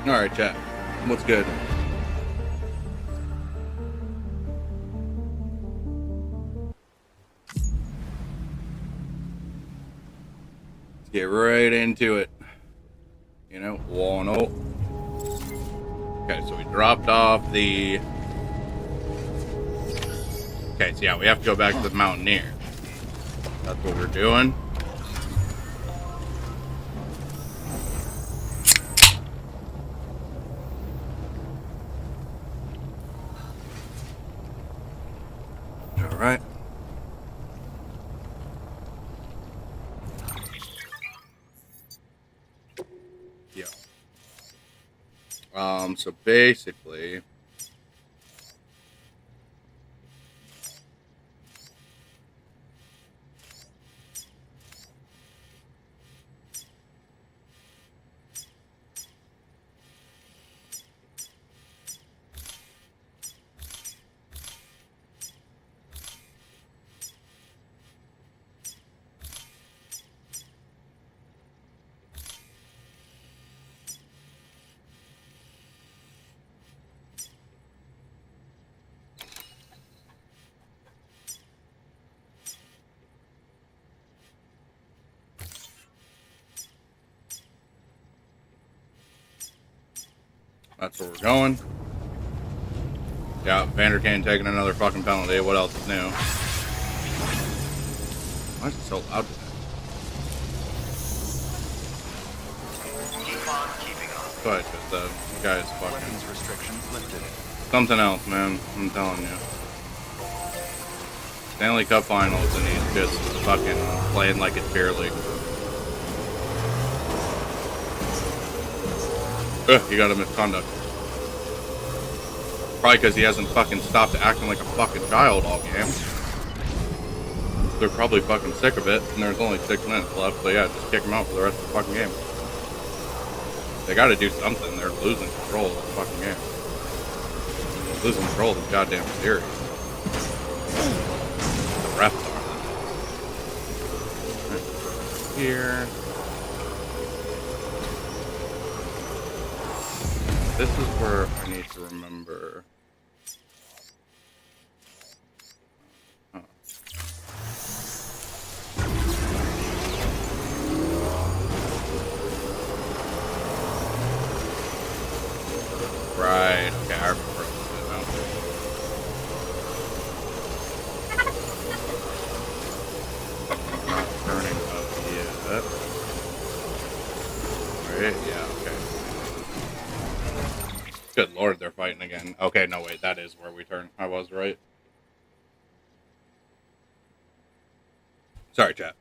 Alright, chat. What's good? Let's get right into it. You know, 1-0. Okay, so we dropped off the... Okay, so yeah, we have to go back to the Mountaineer. That's what we're doing. Alright. Yeah. So basically... That's where we're going. Yeah, Vanderkane taking another fucking penalty. What else is new? Why is it so loud today? Keep on keeping on. But the guy's fucking... Weapons restrictions lifted. Something else, man. I'm telling you. Stanley Cup Finals and he's just fucking playing like it's beer league. He got a misconduct. Probably because he hasn't fucking stopped acting like a fucking child all game. They're probably fucking sick of it, and there's only 6 minutes left, so yeah, just kick him out for the rest of the fucking game. They gotta do something. They're losing control of the fucking game. They're losing control of the goddamn series. The refs are. Here. This is where I need to remember. Huh. Right. Okay, I remember it now. Not turning up yet. Right? Yeah. Okay. Good lord, they're fighting again. Okay, no, wait, that is where we turn. I was right. Sorry, chat.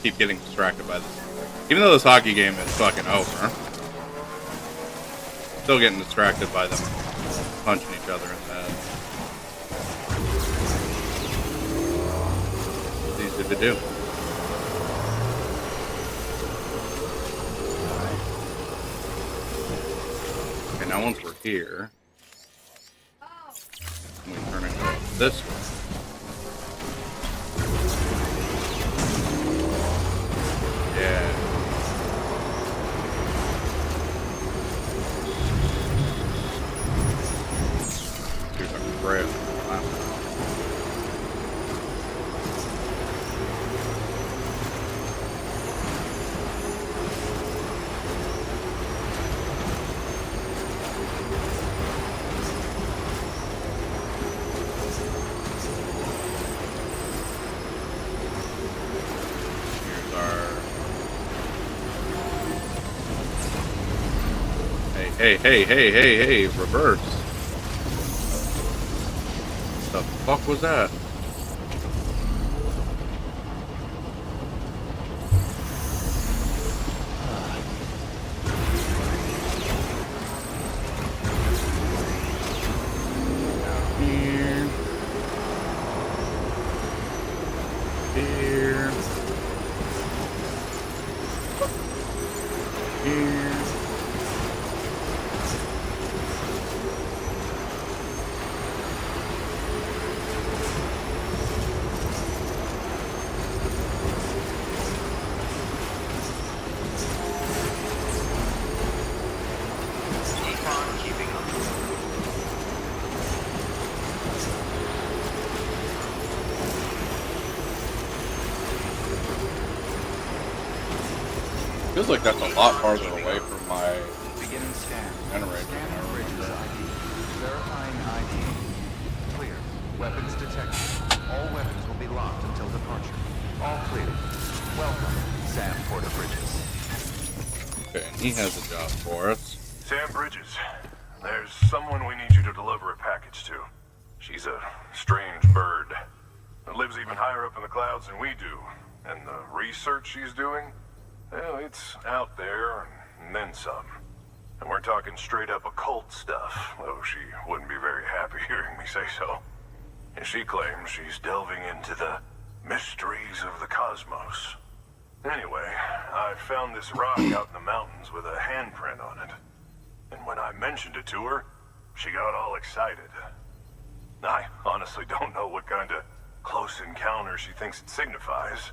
Keep getting distracted by this. Even though this hockey game is fucking over, still getting distracted by them punching each other in the head. It's easy to do. Now once we're here, we turn it this way. Yeah. Here's our trail. Wow. Hey, reverse. What the fuck was that? Here. Here. Here. Feels like that's a lot farther away from my Beginning scan. generator. Scanning bridges ID. Verifying ID. Clear. Weapons detected. All weapons will be locked until departure. All clear. Welcome, Sam Porter Bridges. Okay, and he has a job for us. Sam Bridges, there's someone we need you to deliver a package to. She's a strange bird that lives even higher up in the clouds than we do. And the research she's doing, well, it's out there and then some. And we're talking straight up occult stuff, though she wouldn't be very happy hearing me say so. And she claims she's delving into the mysteries of the cosmos. Anyway, I found this rock out in the mountains with a handprint on it. And when I mentioned it to her, she got all excited. I honestly don't know what kind of close encounter she thinks it signifies.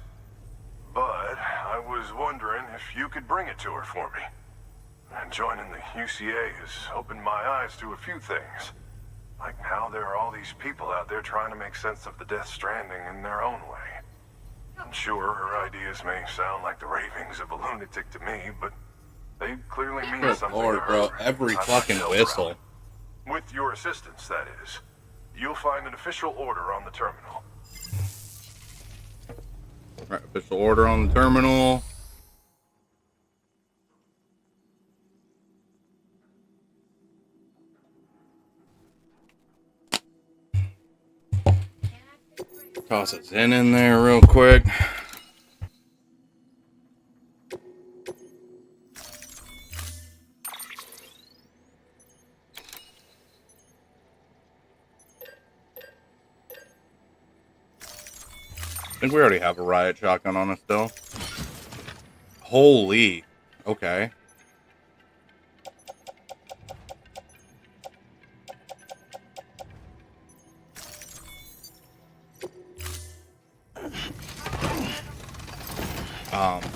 But I was wondering if you could bring it to her for me. And joining the UCA has opened my eyes to a few things. Like how there are all these people out there trying to make sense of the Death Stranding in their own way. I'm sure her ideas may sound like the ravings of a lunatic to me, but they clearly mean Good something Lord, to her. bro. Every I'm fucking so whistle. proud. With your assistance, that is. You'll find an official order on the terminal. Right, official order on the terminal. Toss a Zen in there real quick. I think we already have a riot shotgun on us still. Holy. Okay.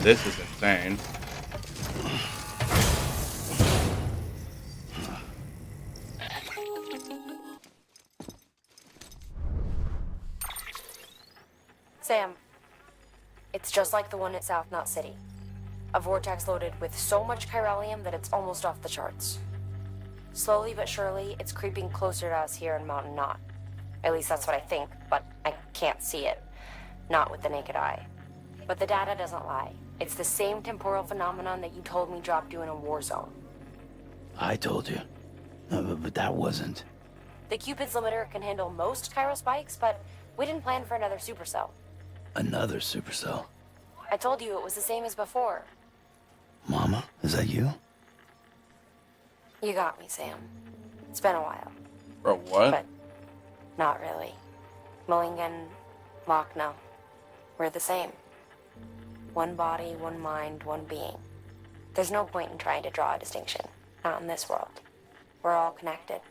This is insane. Sam, it's just like the one at South Knot City. A vortex loaded with so much chiralium that it's almost off the charts. Slowly but surely, it's creeping closer to us here in Mountain Knot. At least that's what I think, but I can't see it. Not with the naked eye. But the data doesn't lie. It's the same temporal phenomenon that you told me dropped you in a war zone. I told you. But that wasn't. The Cupid's limiter can handle most chiral spikes, but we didn't plan for another supercell. Another supercell. I told you it was the same as before. Mama, is that you? You got me, Sam. It's been a while. Bro, what? But not really. Mulligan, Lochner, we're the same. One body, one mind, one being. There's no point in trying to draw a distinction. Not in this world. We're all connected.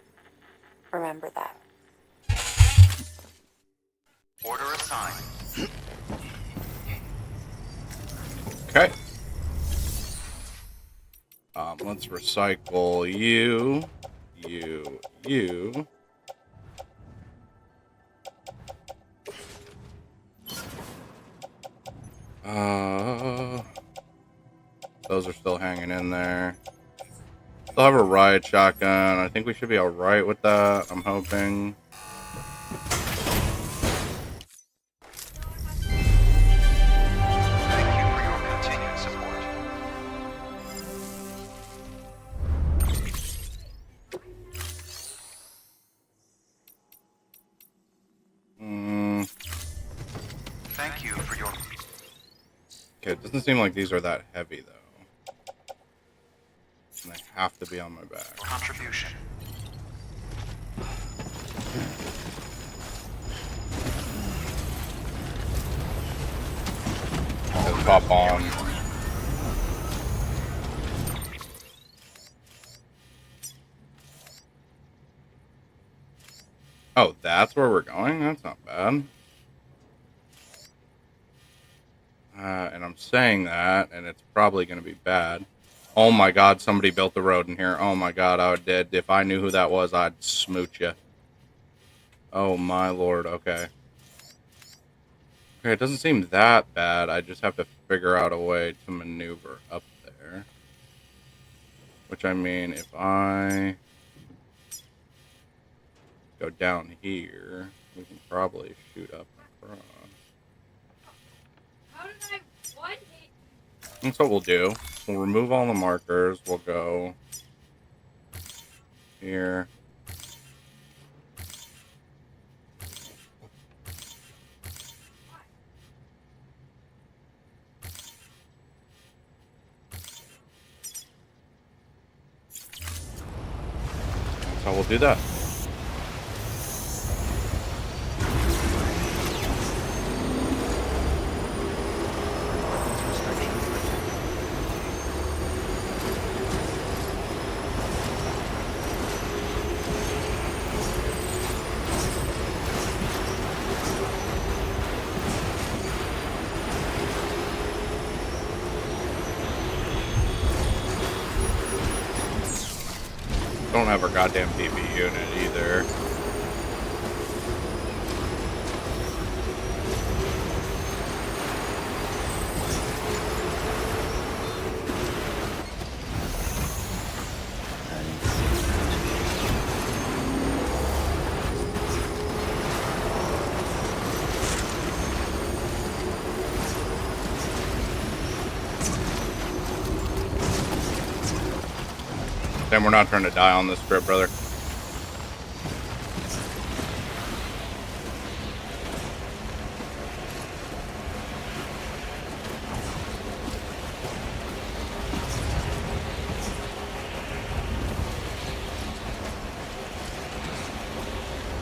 Remember that. Order assigned. Okay. Let's recycle you. Those are still hanging in there. Still have a riot shotgun. I think we should be alright with that. I'm hoping. Thank you for your continued support. Thank you for your... Okay, it doesn't seem like these are that heavy, though. And they have to be on my back. contribution. Let's pop on. Oh, that's where we're going? That's not bad. And I'm saying that, and it's probably going to be bad. Oh my god, somebody built the road in here. Oh my god, I would dead. If I knew who that was, I'd smooch you. Oh my lord, okay. Okay, it doesn't seem that bad. I just have to figure out a way to maneuver up there. Which I mean, if I go down here, we can probably shoot up across. How did I? What? That's what we'll do. We'll remove all the markers. We'll go here. That's how we'll do that. Weapons restrictions lifted. Don't have our goddamn DB unit either. Sam, we're not trying to die on this trip, brother.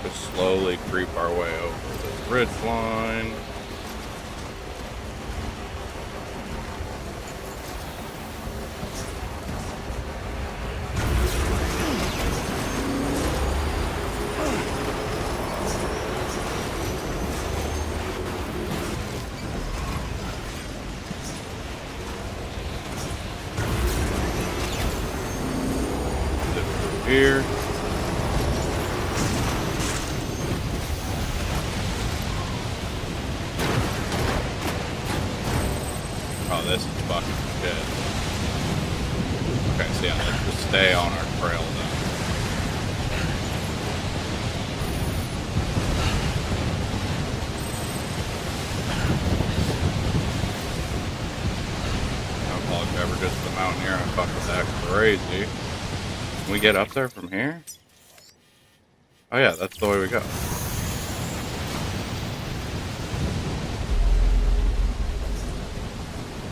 Just slowly creep our way over the ridge line. Here. Oh, this is fucking shit. Okay, so yeah, let's just stay on our trail then. Log ever just the mountaineer and fuck with that crazy. Can we get up there from here? Oh yeah, that's the way we go.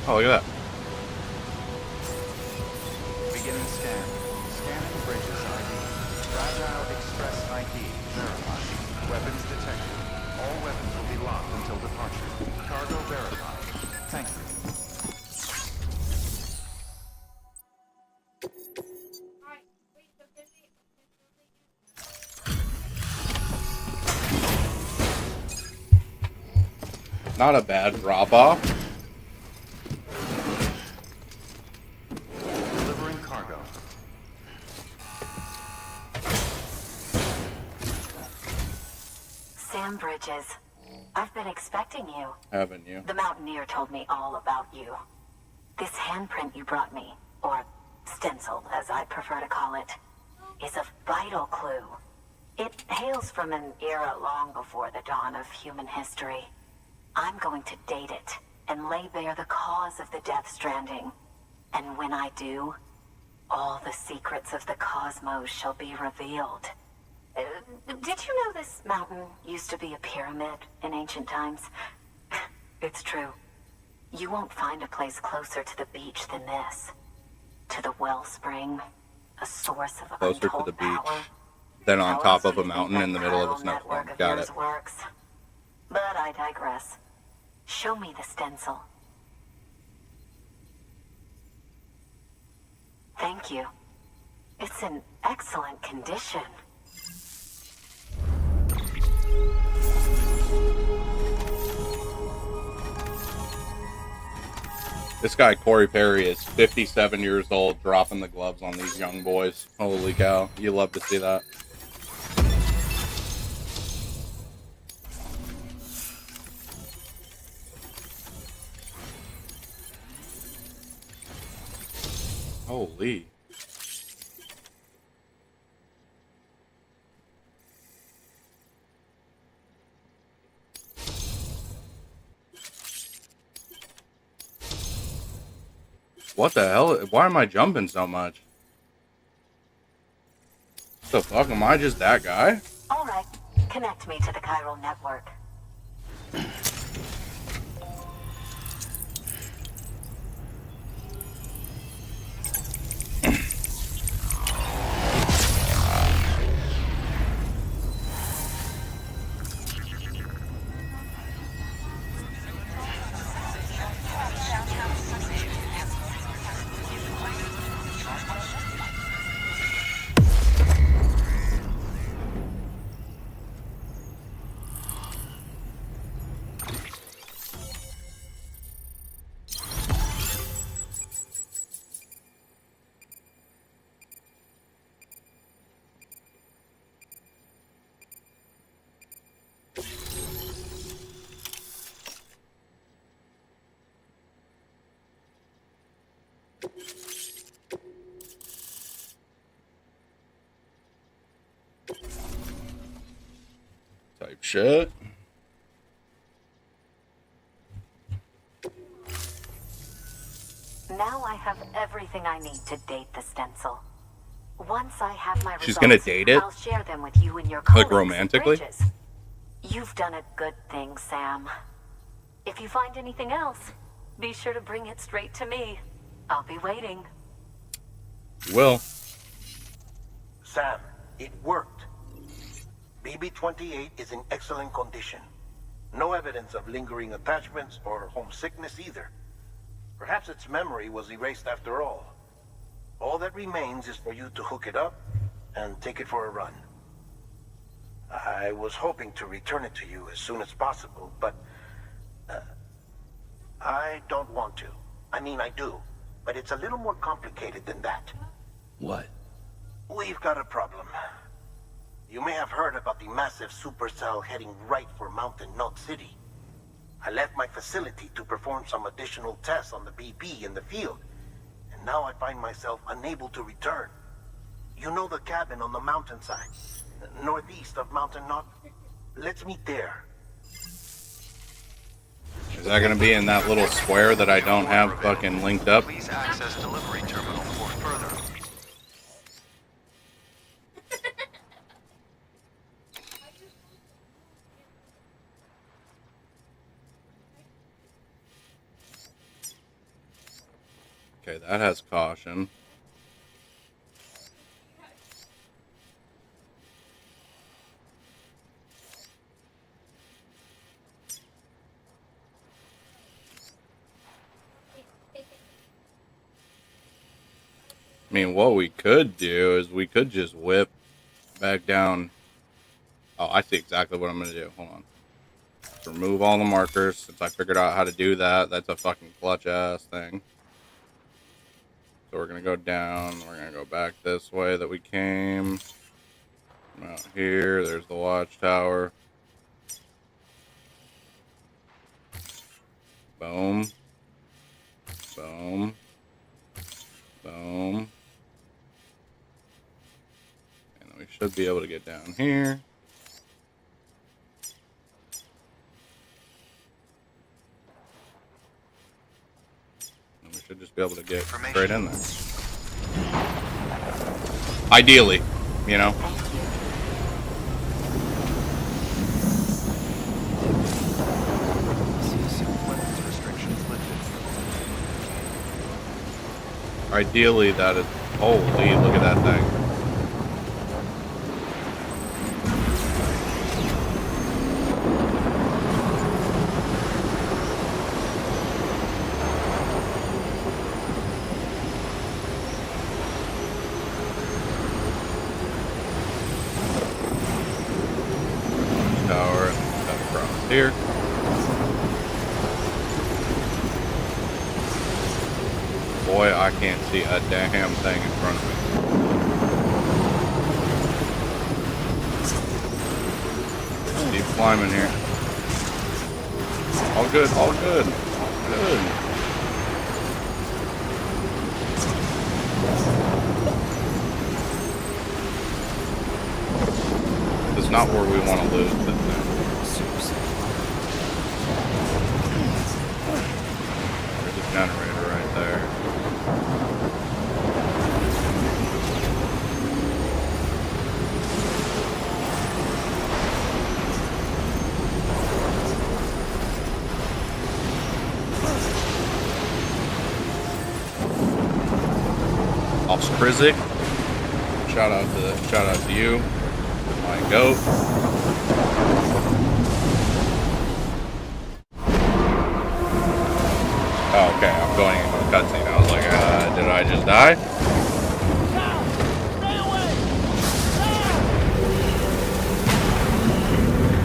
Oh, look at that. Beginning scan. Scanning bridges ID. Fragile Express ID verified. Weapons detected. All weapons will be locked until departure. Cargo verified. Thank you. Not a bad drop off. Delivering cargo. Sam Bridges, I've been expecting you. Haven't you? The Mountaineer told me all about you. This handprint you brought me, or stencil as I prefer to call it, is a vital clue. It hails from an era long before the dawn of human history. I'm going to date it and lay bare the cause of the Death Stranding. And when I do, all the secrets of the cosmos shall be revealed. Did you know this mountain used to be a pyramid in ancient times? It's true. You won't find a place closer to the beach than this. To the wellspring, a source of Closer to untold the beach power. than on How top else of do a you think mountain that in the middle of a chiral snowstorm. network of Got yours it. works? But I digress. Show me the stencil. Thank you. It's in excellent condition. This guy, Corey Perry, is 57 years old, dropping the gloves on these young boys. Holy cow. You love to see that. Holy. What the hell? Why am I jumping so much? What the fuck? Am I just that guy? All right, connect me to the chiral network. Type shit. Now I have everything I need to date the stencil. Once I have my She's results, gonna date it? I'll share them with you and your colleagues at romantically? Bridges. You've done a good thing, Sam. If you find anything else, be sure to bring it straight to me. I'll be waiting. Will. Sam, it worked. BB-28 is in excellent condition. No evidence of lingering attachments or homesickness either. Perhaps its memory was erased after all. All that remains is for you to hook it up and take it for a run. I was hoping to return it to you as soon as possible, but I don't want to. I mean, I do, but it's a little more complicated than that. What? We've got a problem. You may have heard about the massive supercell heading right for Mountain Knot City. I left my facility to perform some additional tests on the BB in the field, and now I find myself unable to return. You know the cabin on the mountainside, northeast of Mountain Knot? Let's meet there. Is that gonna be in that little square that I don't have fucking linked up? Please access delivery terminal for further. Okay, that has caution. I mean, what we could do is we could just whip back down. Oh, I see exactly what I'm going to do. Hold on. Remove all the markers since I figured out how to do that. That's a fucking clutch ass thing. So we're going to go down. We're going to go back this way that we came. Come out here. There's the watchtower. Boom. Boom. Boom. And then we should be able to get down here. And we should just be able to get straight in there. Ideally, you know. Weapons restrictions lifted. Ideally, that is. Holy, look at that thing. Tower, and cut across here. Boy, I can't see a damn thing in front of me. Just keep climbing here. All good, all good. Good. It's not where we want to lose this thing. There's a generator right there. Ostrizik. Shout out to you, my goat. Oh, okay, I'm going into a cutscene. I was like, did I just die?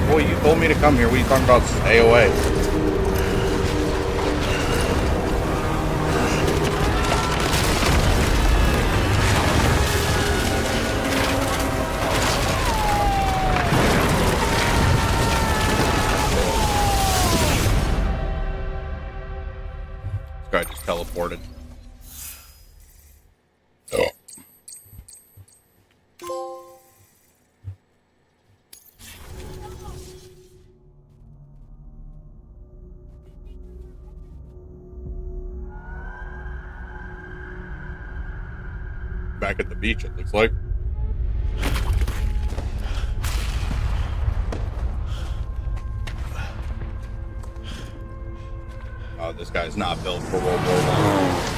Boy, you told me to come here. What are you talking about? Stay away. This guy just teleported. Oh. Back at the beach, it looks like. Oh, this guy's not built for World War I.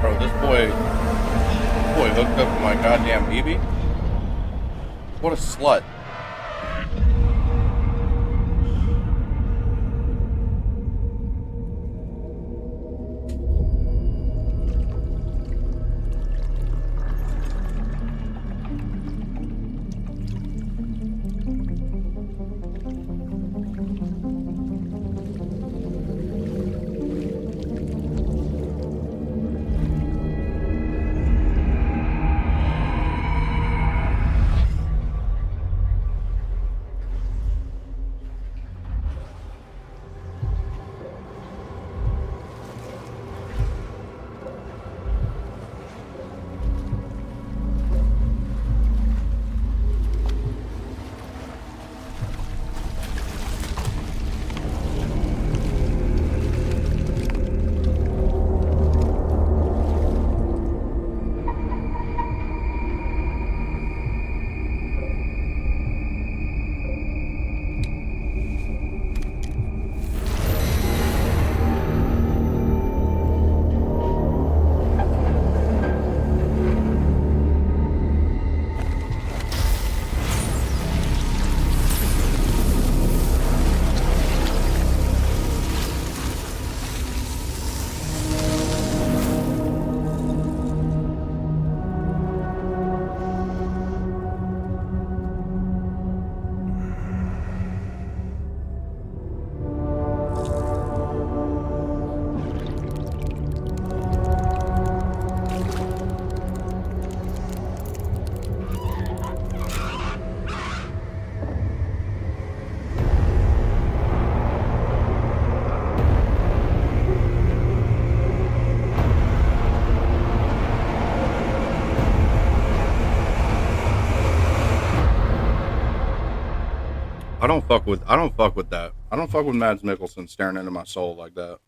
Bro, this boy hooked up with my goddamn BB. What a slut. I don't fuck with that. I don't fuck with Mads Mikkelsen staring into my soul like that.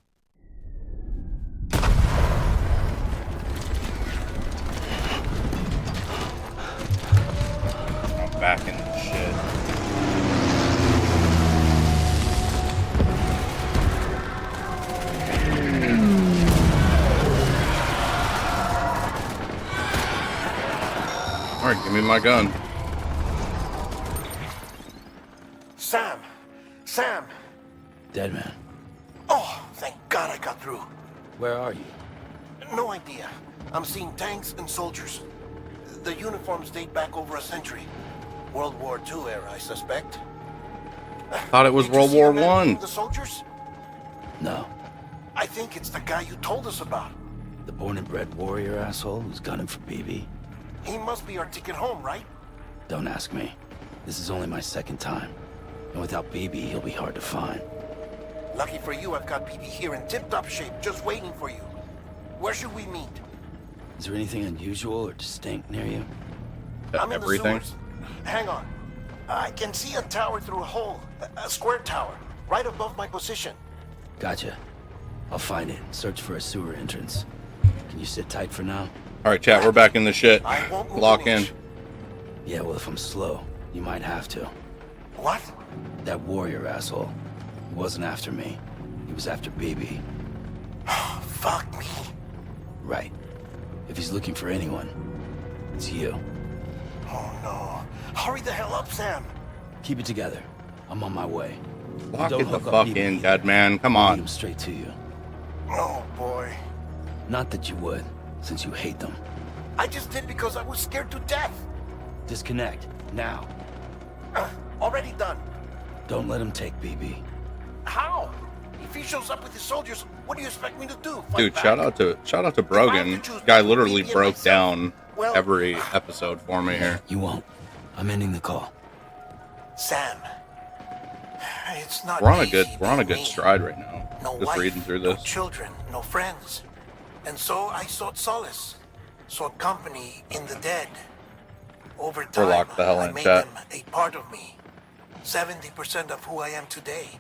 I'm back in this shit. Alright, give me my gun. Sam! Sam! Dead man. Oh, thank God I got through. Where are you? No idea. I'm seeing tanks and soldiers. The uniforms date back over a century. World War II era, I suspect. Thought it was Did you World see a War man One. with the soldiers? No. I think it's the guy you told us about. The born and bred warrior asshole who's gunning for BB? He must be our ticket home, right? Don't ask me. This is only my second time. And without BB, he'll be hard to find. Lucky for you, I've got BB here in tip-top shape, just waiting for you. Where should we meet? Is there anything unusual or distinct near you? I'm in Everything. the sewers. Hang on. I can see a tower through a hole. A square tower, right above my position. Gotcha. I'll find it. Search for a sewer entrance. Can you sit tight for now? Alright, chat, we're back in the shit. I won't move Lock an in. inch. Yeah, well, if I'm slow, you might have to. What? That warrior asshole. He wasn't after me. He was after BB. Fuck me. Right. If he's looking for anyone, it's you. Oh no. Hurry the hell up, Sam. Keep it together. I'm on my way. Lock Don't it the hook up fuck BB in, either. dead man. Come I'll lead on. him straight to you. Oh boy. Not that you would, since you hate them. I just did because I was scared to death. Disconnect, now. Already done. Don't let him take BB. How? If he shows up with his soldiers, what do you expect me to do? Fight Dude, back? shout out to Brogan. Guy literally broke down every episode for me here. You won't. I'm ending the call. Sam. It's not We're on a easy good being me. stride right now. No Just wife, reading through no this. children, no friends. And so I sought solace. Sought company in the dead. Over time, locked the hell I in, made chat. them a part of me. 70% of who I am today.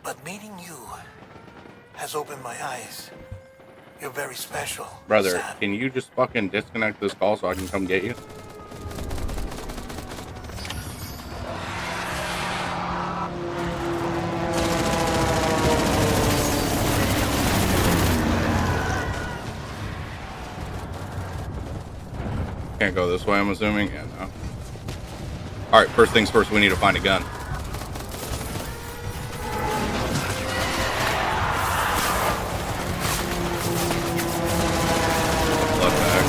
But meeting you has opened my eyes. You're very special, Brother, Sam. can you just fucking disconnect this call so I can come get you? Can't go this way, I'm assuming? Yeah, no. Alright, first things first, we need to find a gun. Blood bag.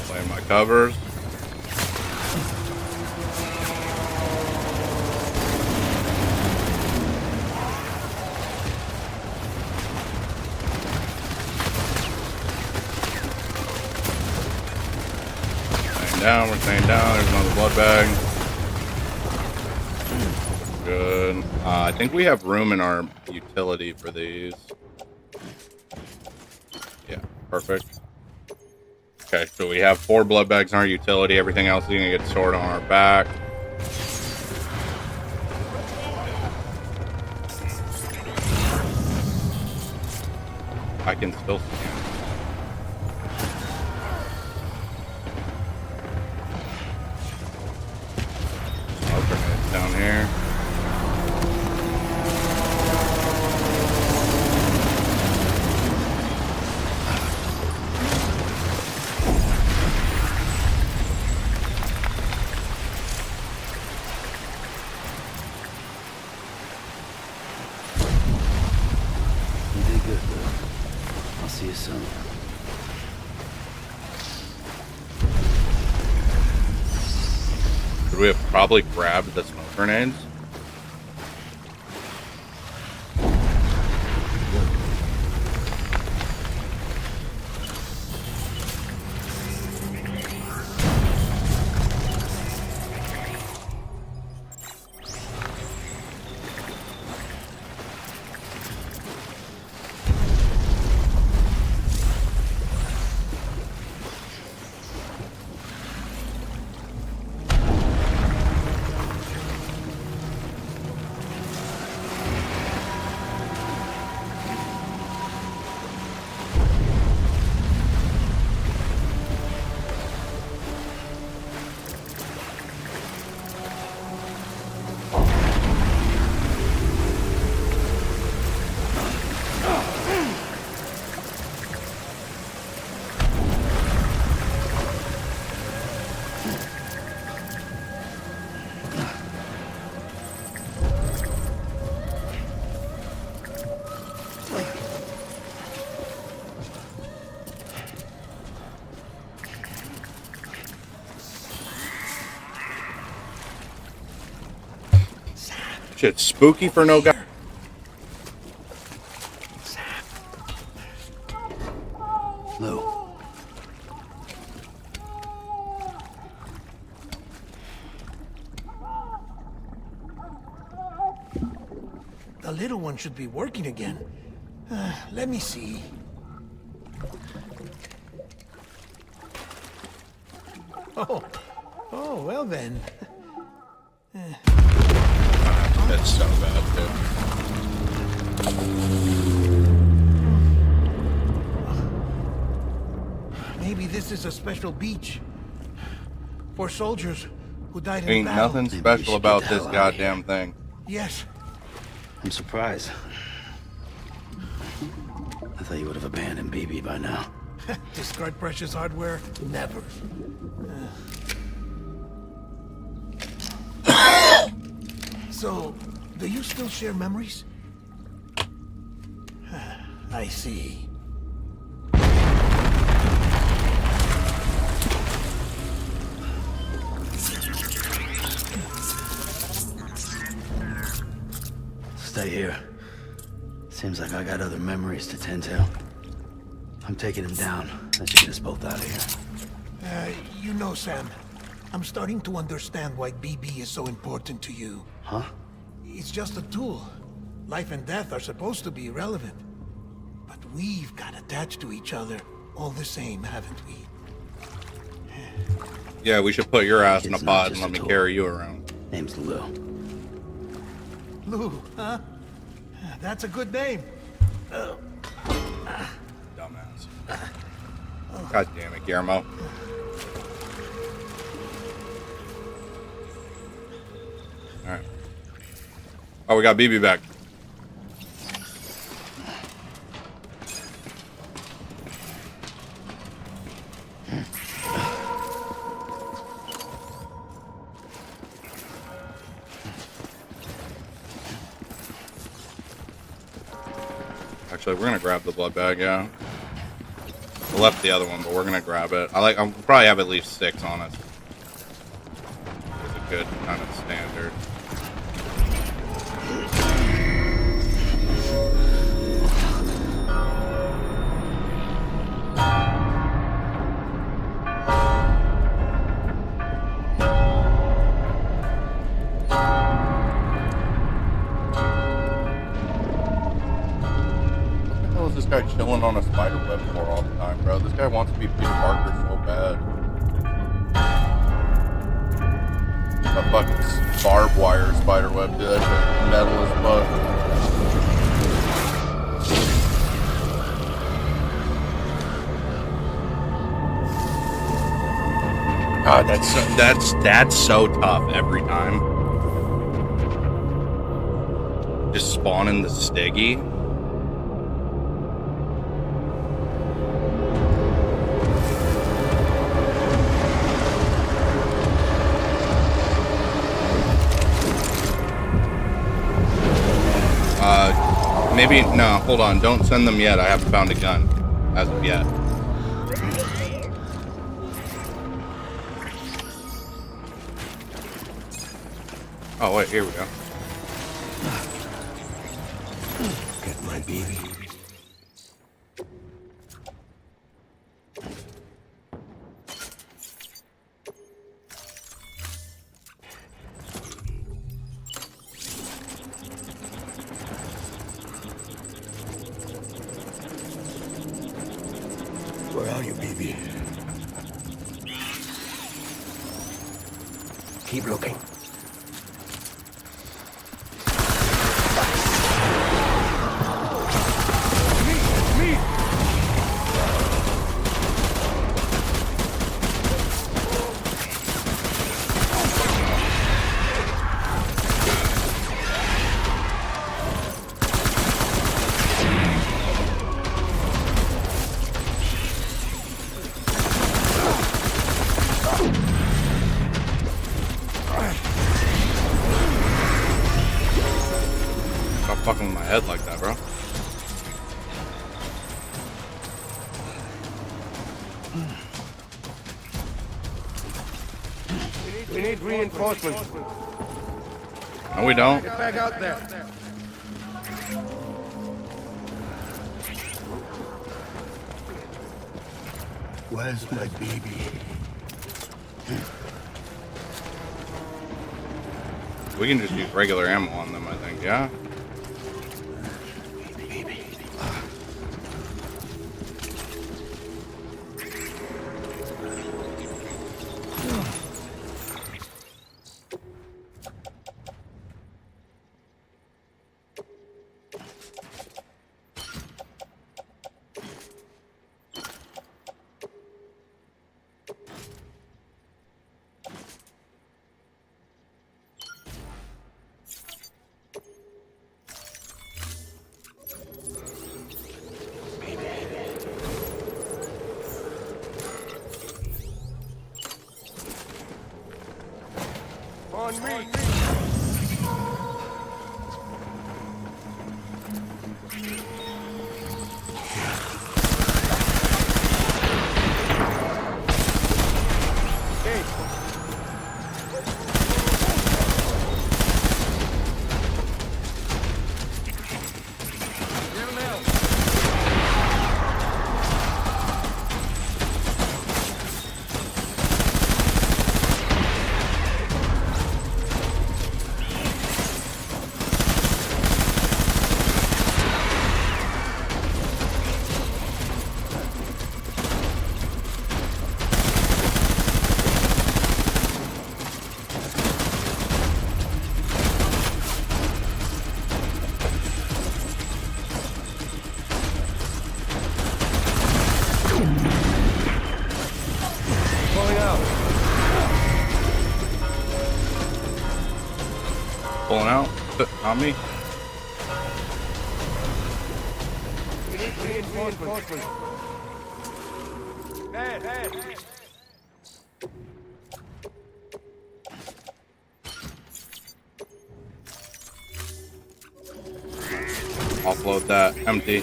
Playing my covers. We're staying down. There's another blood bag. Good. I think we have room in our utility for these. Yeah, perfect. Okay, so we have 4 blood bags in our utility. Everything else is going to get stored on our back. I can still scan. Alternates down here. You did good, Luke. I'll see you soon. Could we have probably grabbed the smoke grenades? Shit, spooky for no guy. Lou. The little one should be working again. Let me see. Oh, well then. That's so bad, too. Maybe this is a special beach for soldiers who died in Ain't battle. nothing we special should about get the this hell outta goddamn thing. Yes, I'm surprised. I thought you would have abandoned BB by now. discard precious hardware? Never. So, do you still share memories? I see. Stay here. Seems like I got other memories to tend to. I'm taking him down. That should get us both out of here. You know, Sam, I'm starting to understand why BB is so important to you. Huh? It's just a tool. Life and death are supposed to be irrelevant. But we've got attached to each other all the same, haven't we? Yeah, we should put your ass in a It's not pod and just let a me tool. carry you around. Name's Lou. Lou, huh? That's a good name. Dumbass. God damn it, Guillermo. Alright. Oh, we got BB back. Actually, we're gonna grab the blood bag, yeah. I left the other one, but we're gonna grab it. I'll probably have at least 6 on us. It's a good kind of standard. This guy chilling on a spider web for all the time, bro. This guy wants to be Peter Parker so bad. A fucking barbed wire spider web, dude. That shit's metal as fuck. God, that's so tough every time. Just spawning the Stiggy. Maybe, no, hold on. Don't send them yet. I haven't found a gun as of yet. Oh wait, here we go. Get my baby. Where are you, baby? Keep looking. Stop fucking with my head like that, bro. We need reinforcements. No, we don't. Get back out there. Where's my baby? We can just use regular ammo on them, I think, yeah? On me. Pulling out. On me. We need reinforcements. Bad. Offload that. Empty.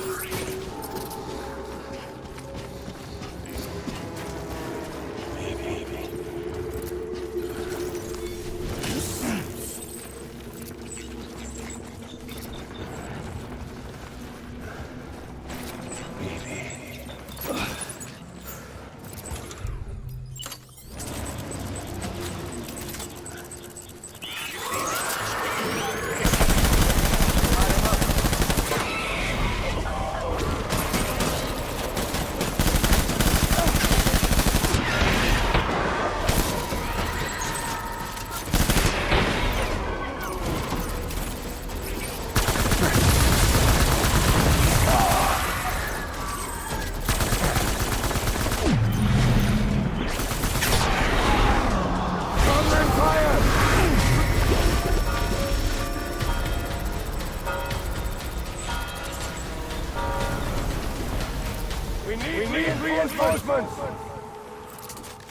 We need reinforcements.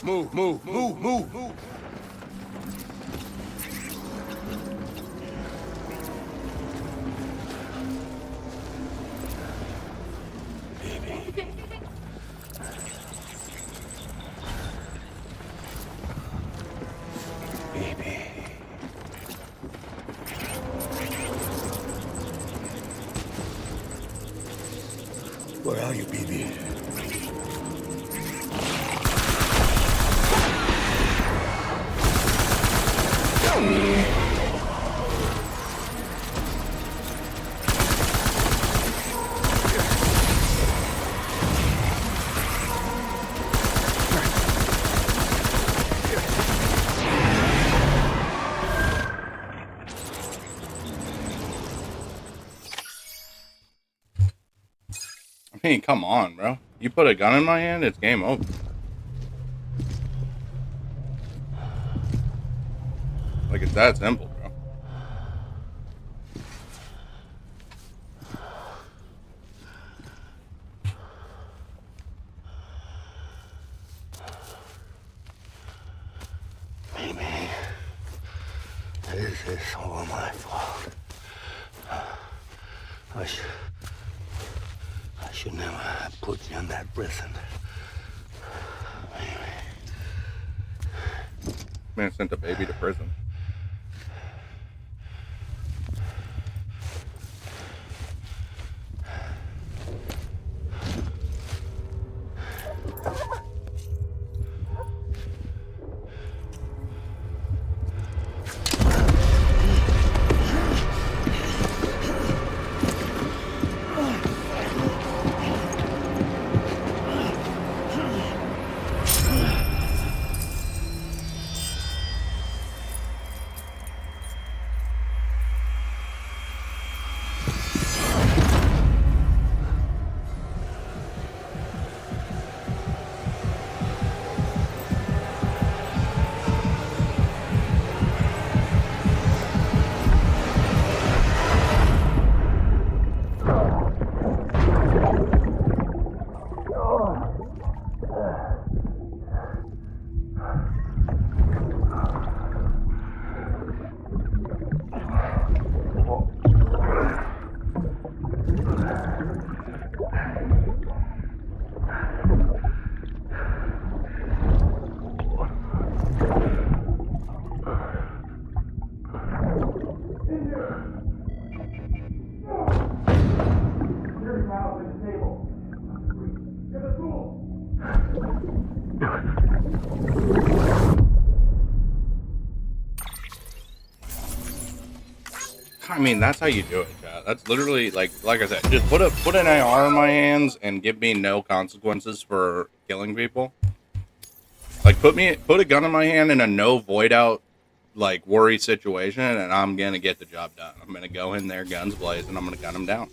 Move. are you, BB? I mean, come on, bro. You put a gun in my hand, it's game over. Like, it's that simple, bro. Maybe this is all my fault. I should never have put you in that prison. Man sent a baby to prison. I mean, that's how you do it, chat. That's literally like I said, just put an AR in my hands and give me no consequences for killing people. Like put a gun in my hand in a no void out like worry situation, and I'm gonna get the job done. I'm gonna go in there, guns blazing, I'm gonna gun them down.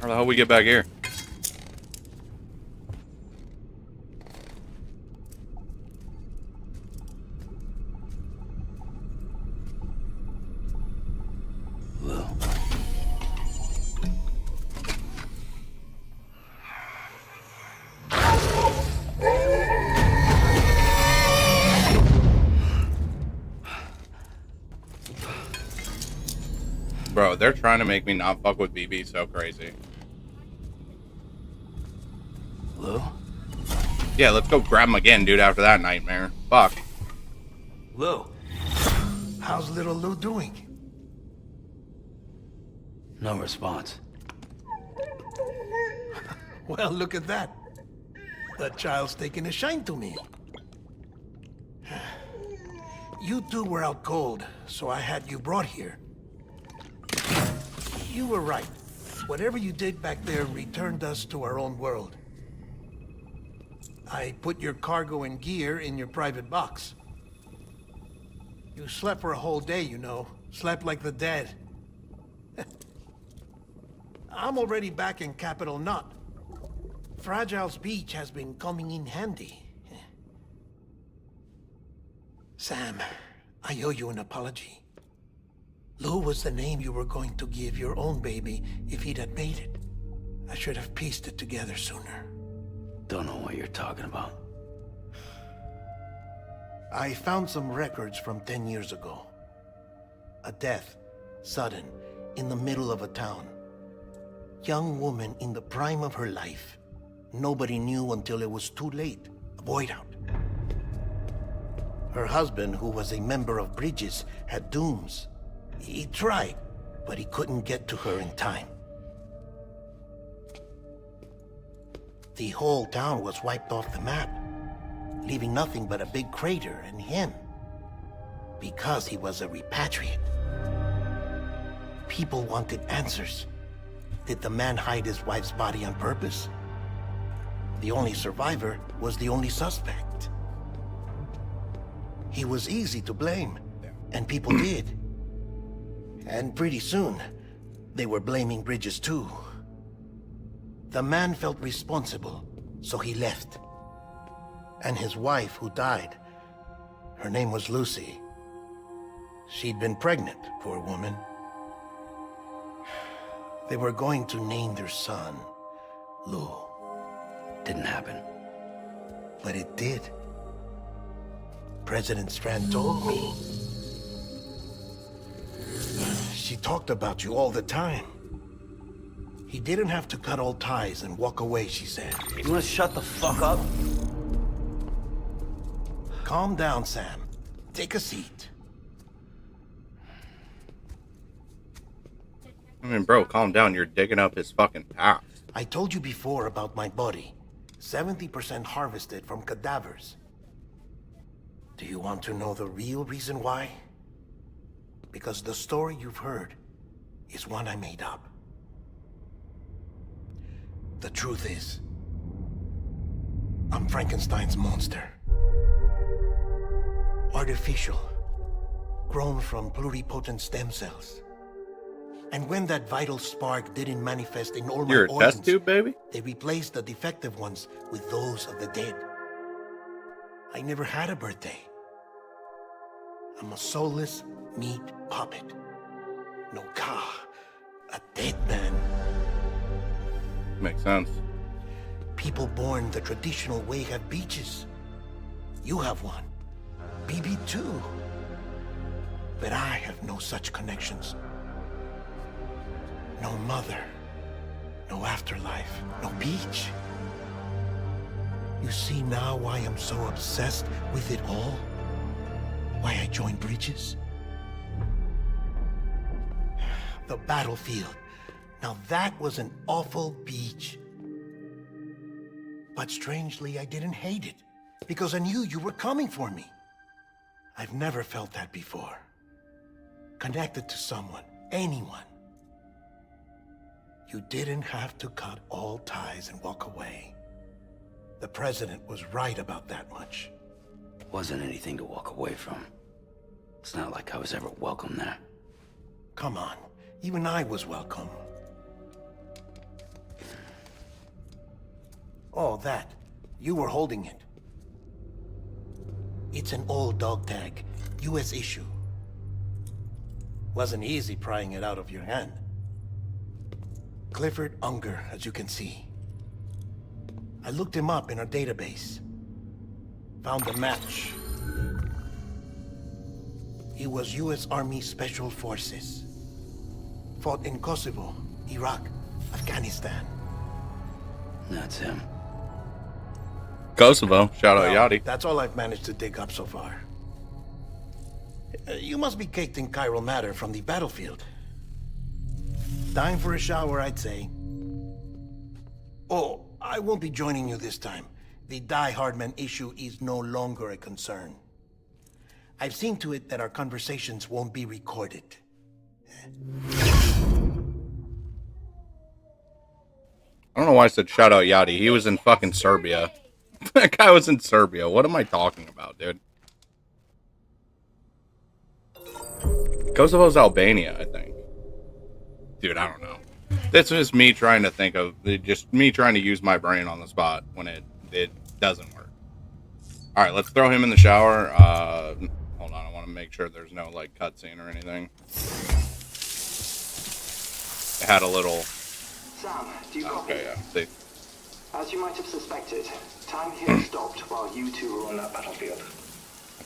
How the hell we get back here? Bro, they're trying to make me not fuck with BB so crazy. Lou? Yeah, let's go grab him again, dude, after that nightmare. Fuck. Lou? How's little Lou doing? No response. Well, look at that. That child's taking a shine to me. You two were out cold, so I had you brought here. You were right. Whatever you did back there returned us to our own world. I put your cargo and gear in your private box. You slept for a whole day, you know. Slept like the dead. I'm already back in Capital Knot. Fragile's beach has been coming in handy. Sam, I owe you an apology. Lou was the name you were going to give your own baby if he'd had made it. I should have pieced it together sooner. Don't know what you're talking about. I found some records from 10 years ago. A death, sudden, in the middle of a town. Young woman in the prime of her life. Nobody knew until it was too late. A void out. Her husband, who was a member of Bridges, had dooms. He tried, but he couldn't get to her in time. The whole town was wiped off the map, leaving nothing but a big crater and him, because he was a repatriate. People wanted answers. Did the man hide his wife's body on purpose? The only survivor was the only suspect. He was easy to blame, and people did. And pretty soon, they were blaming Bridges too. The man felt responsible, so he left. And his wife, who died, her name was Lucy. She'd been pregnant, poor woman. They were going to name their son Lou. Didn't happen. But it did. President Strand told me. She talked about you all the time. He didn't have to cut all ties and walk away, she said. You wanna shut the fuck up? Calm down, Sam. Take a seat. I mean, bro, calm down. You're digging up his fucking past. I told you before about my body. 70% harvested from cadavers. Do you want to know the real reason why? Because the story you've heard is one I made up. The truth is, I'm Frankenstein's monster. Artificial, grown from pluripotent stem cells. And when that vital spark didn't manifest in all my You're a organs, test tube, baby? they replaced the defective ones with those of the dead. I never had a birthday. I'm a soulless meat puppet. No car. A dead man. Makes sense. People born the traditional way have beaches. You have one. BB too. But I have no such connections. No mother. No afterlife. No beach. You see now why I'm so obsessed with it all? Why I joined Bridges? The battlefield. Now that was an awful beach. But strangely, I didn't hate it, because I knew you were coming for me. I've never felt that before. Connected to someone, anyone. You didn't have to cut all ties and walk away. The president was right about that much. Wasn't anything to walk away from. It's not like I was ever welcome there. Come on, even I was welcome. Oh, that. You were holding it. It's an old dog tag, US issue. Wasn't easy prying it out of your hand. Clifford Unger, as you can see. I looked him up in our database. Found a match. He was US Army Special Forces. Fought in Kosovo, Iraq, Afghanistan. That's him. Kosovo. Shout out Well, Yachty. that's all I've managed to dig up so far. You must be caked in chiral matter from the battlefield. Time for a shower, I'd say. Oh, I won't be joining you this time. The Die Hardman issue is no longer a concern. I've seen to it that our conversations won't be recorded. I don't know why I said shout out Yachty. He was in fucking Serbia. That guy was in Serbia. What am I talking about, dude? Kosovo's Albania, I think. Dude, I don't know. This is me trying to think of, just me trying to use my brain on the spot when it doesn't work. All right, let's throw him in the shower. Hold on, I want to make sure there's no like cutscene or anything. It had a little. Sam, do you copy? Okay, yeah. See. As you might have suspected, time here stopped while you two were on that battlefield.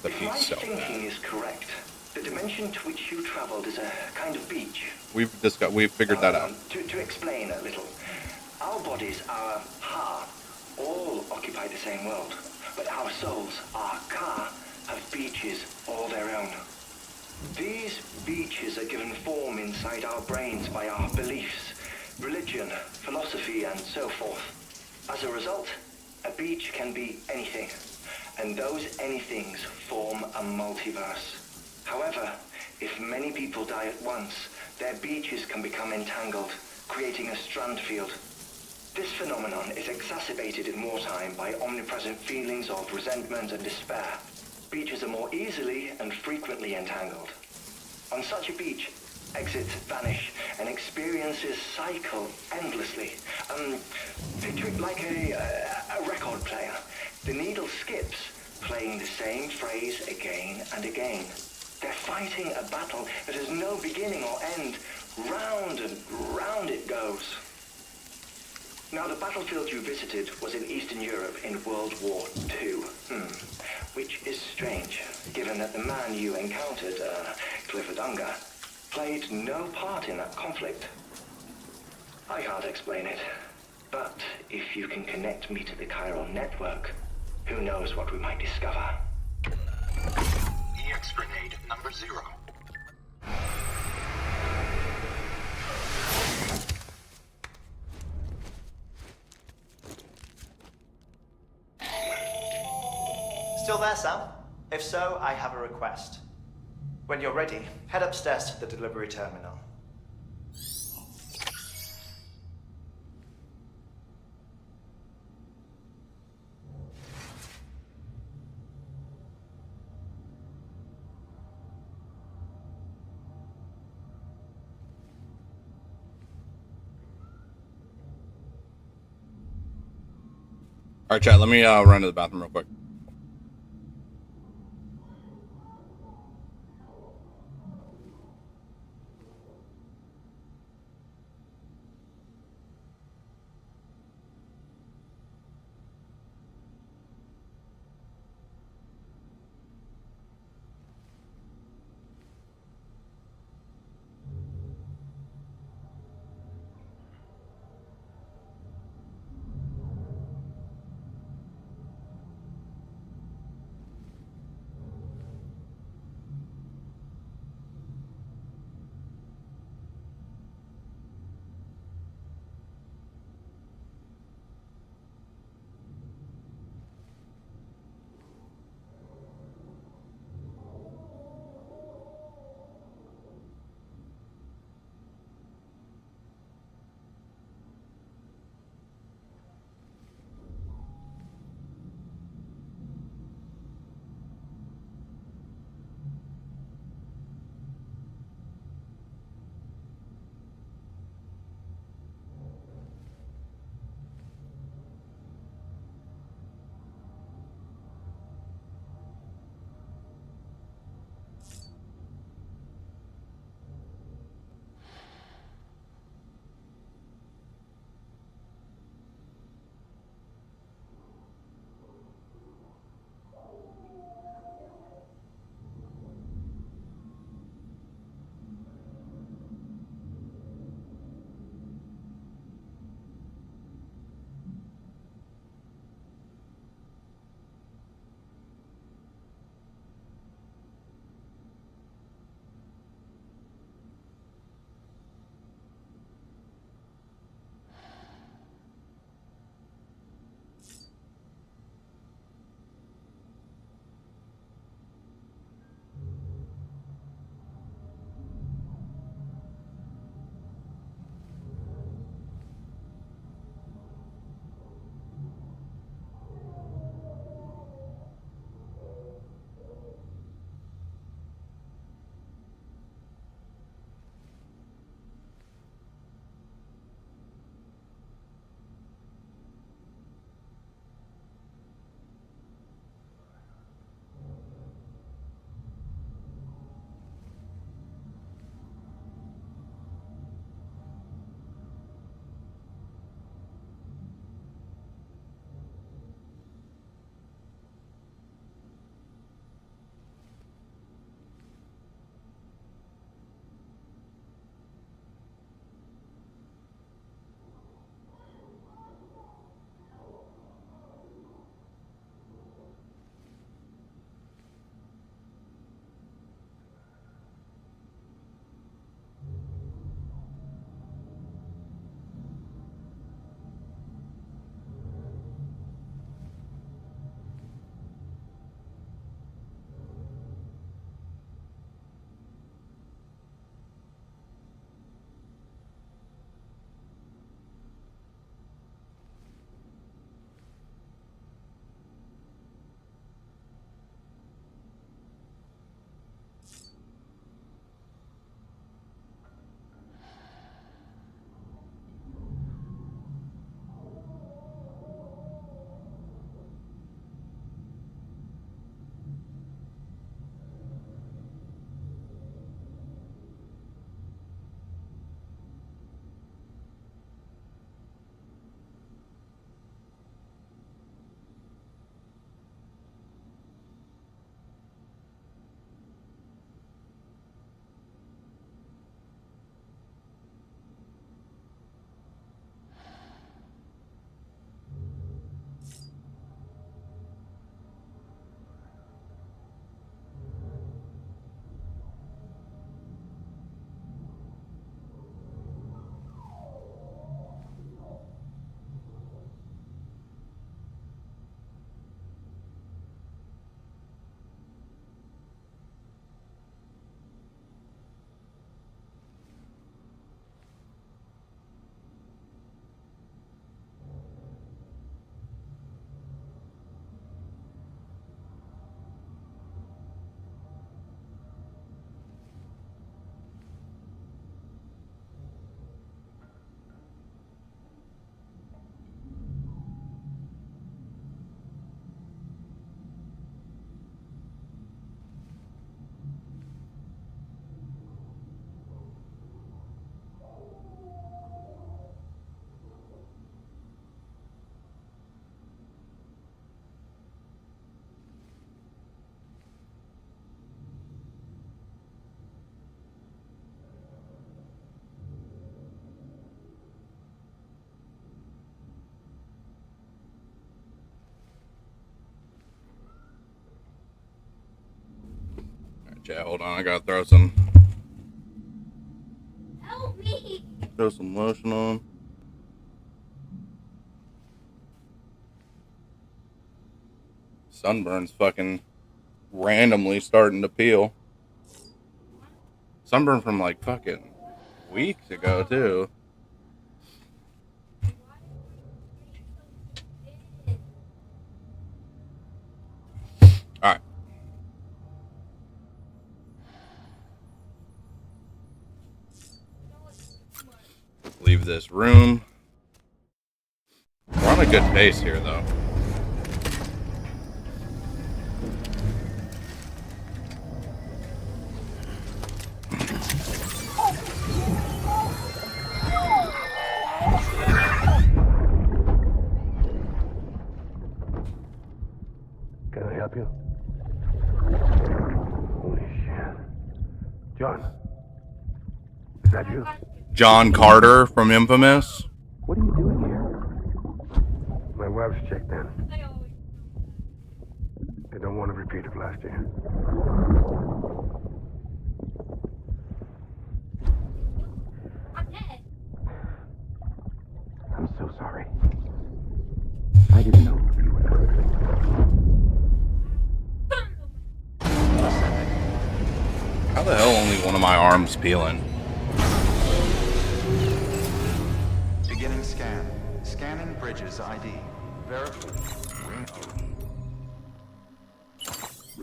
The If my beat's so thinking bad. is correct, the dimension to which you traveled is a kind of beach. We've figured that out. To explain a little, our bodies, our ha, all occupy the same world, but our souls, our ka, have beaches all their own. These beaches are given form inside our brains by our beliefs, religion, philosophy, and so forth. As a result, a beach can be anything, and those anythings form a multiverse. However, if many people die at once, their beaches can become entangled, creating a strand field. This phenomenon is exacerbated in wartime by omnipresent feelings of resentment and despair. Beaches are more easily and frequently entangled. On such a beach, exits vanish and experiences cycle endlessly. Picture it like a record player. The needle skips, playing the same phrase again and again. They're fighting a battle that has no beginning or end. Round and round it goes. Now, the battlefield you visited was in Eastern Europe in World War II. Which is strange, given that the man you encountered, Clifford Unger, played no part in that conflict. I can't explain it, but if you can connect me to the chiral network, who knows what we might discover. EX grenade number 0. Still there, Sam? If so, I have a request. When you're ready, head upstairs to the delivery terminal. All right, chat. Let me run to the bathroom real quick. Chat, hold on, I gotta throw some. Help me! Throw some lotion on. Sunburn's fucking randomly starting to peel. Sunburn from like fucking weeks ago too. Alright. Leave this room. We're on a good pace here though. Can I help you? Holy shit. John. Is that you? John Carter from Infamous. What are you doing here? My wife's checked in. I don't want to repeat of last year. I'm so sorry. I didn't know you were perfect. How the hell only one of my arms peeling? Beginning scan. Scanning Bridges ID. Verify.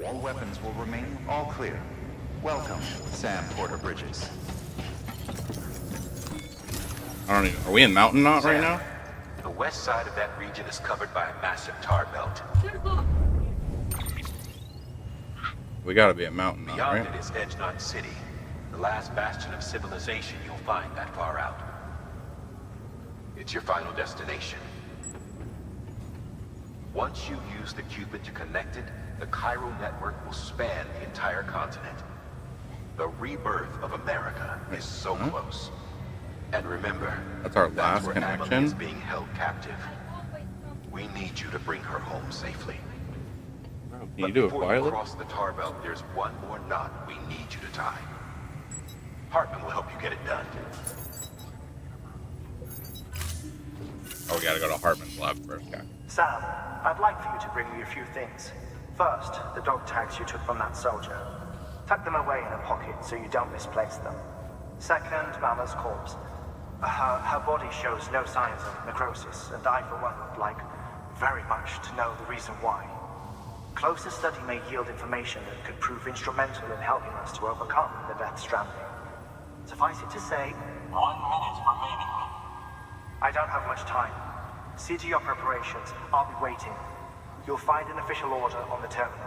All weapons will remain all clear. Welcome, Sam Porter Bridges. I don't even. Are we in Mountain Knot right now? The west side of that region is covered by a massive tar belt. We gotta be at Mountain Knot, Beyond right? it is Edge Knot City, the last bastion of civilization you'll find that far out. It's your final destination. Once you use the Cupid to connect it, the Cairo network will span the entire continent. The rebirth of America is so close. And remember, That's our last where connection. Emily is being held captive. We need you to bring her home safely. Can you do it Before you quietly? cross the tar belt, there's one more knot we need you to tie. Hartman will help you get it done. Oh, we gotta go to Hartman's lab first, okay. Sam, I'd like for you to bring me a few things. First, the dog tags you took from that soldier. Tuck them away in a pocket so you don't misplace them. Second, Mama's corpse. Her body shows no signs of necrosis, and I, for one, would like very much to know the reason why. Closer study may yield information that could prove instrumental in helping us to overcome the Death Stranding. Suffice it to say, 1 minute remaining. I don't have much time. See to your preparations. I'll be waiting. You'll find an official order on the terminal.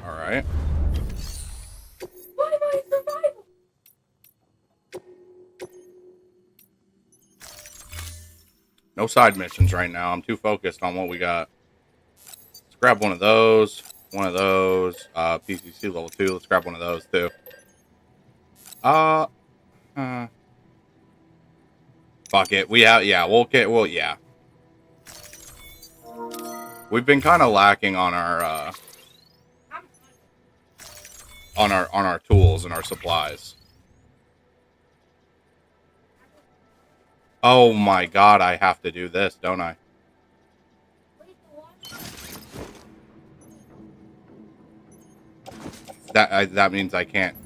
Alright. Why am I survival? No side missions right now. I'm too focused on what we got. Let's grab one of those. PCC level 2. Let's grab one of those too. Fuck it. Yeah. We've been kind of lacking on our tools and our supplies. Oh my god, I have to do this, don't I? That means I can't.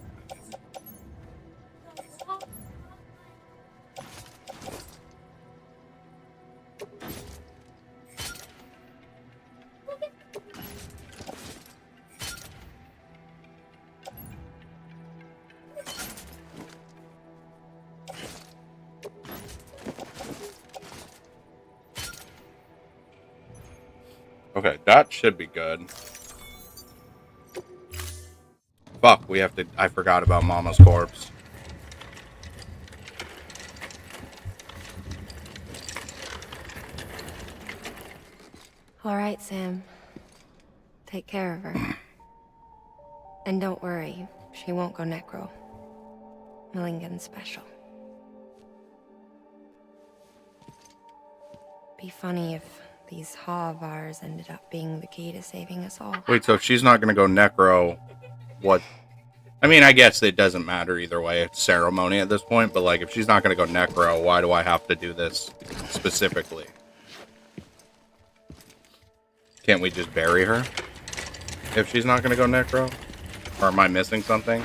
Okay, that should be good. Fuck, we have to... I forgot about Mama's corpse. All right, Sam. Take care of her. And don't worry, she won't go necro. Millingen's special. Be funny if these Havars ended up being the key to saving us all. Wait, so if she's not going to go necro, what? I mean, I guess it doesn't matter either way. It's ceremony at this point, but like, if she's not going to go necro, why do I have to do this specifically? Can't we just bury her? If she's not going to go necro? Or am I missing something?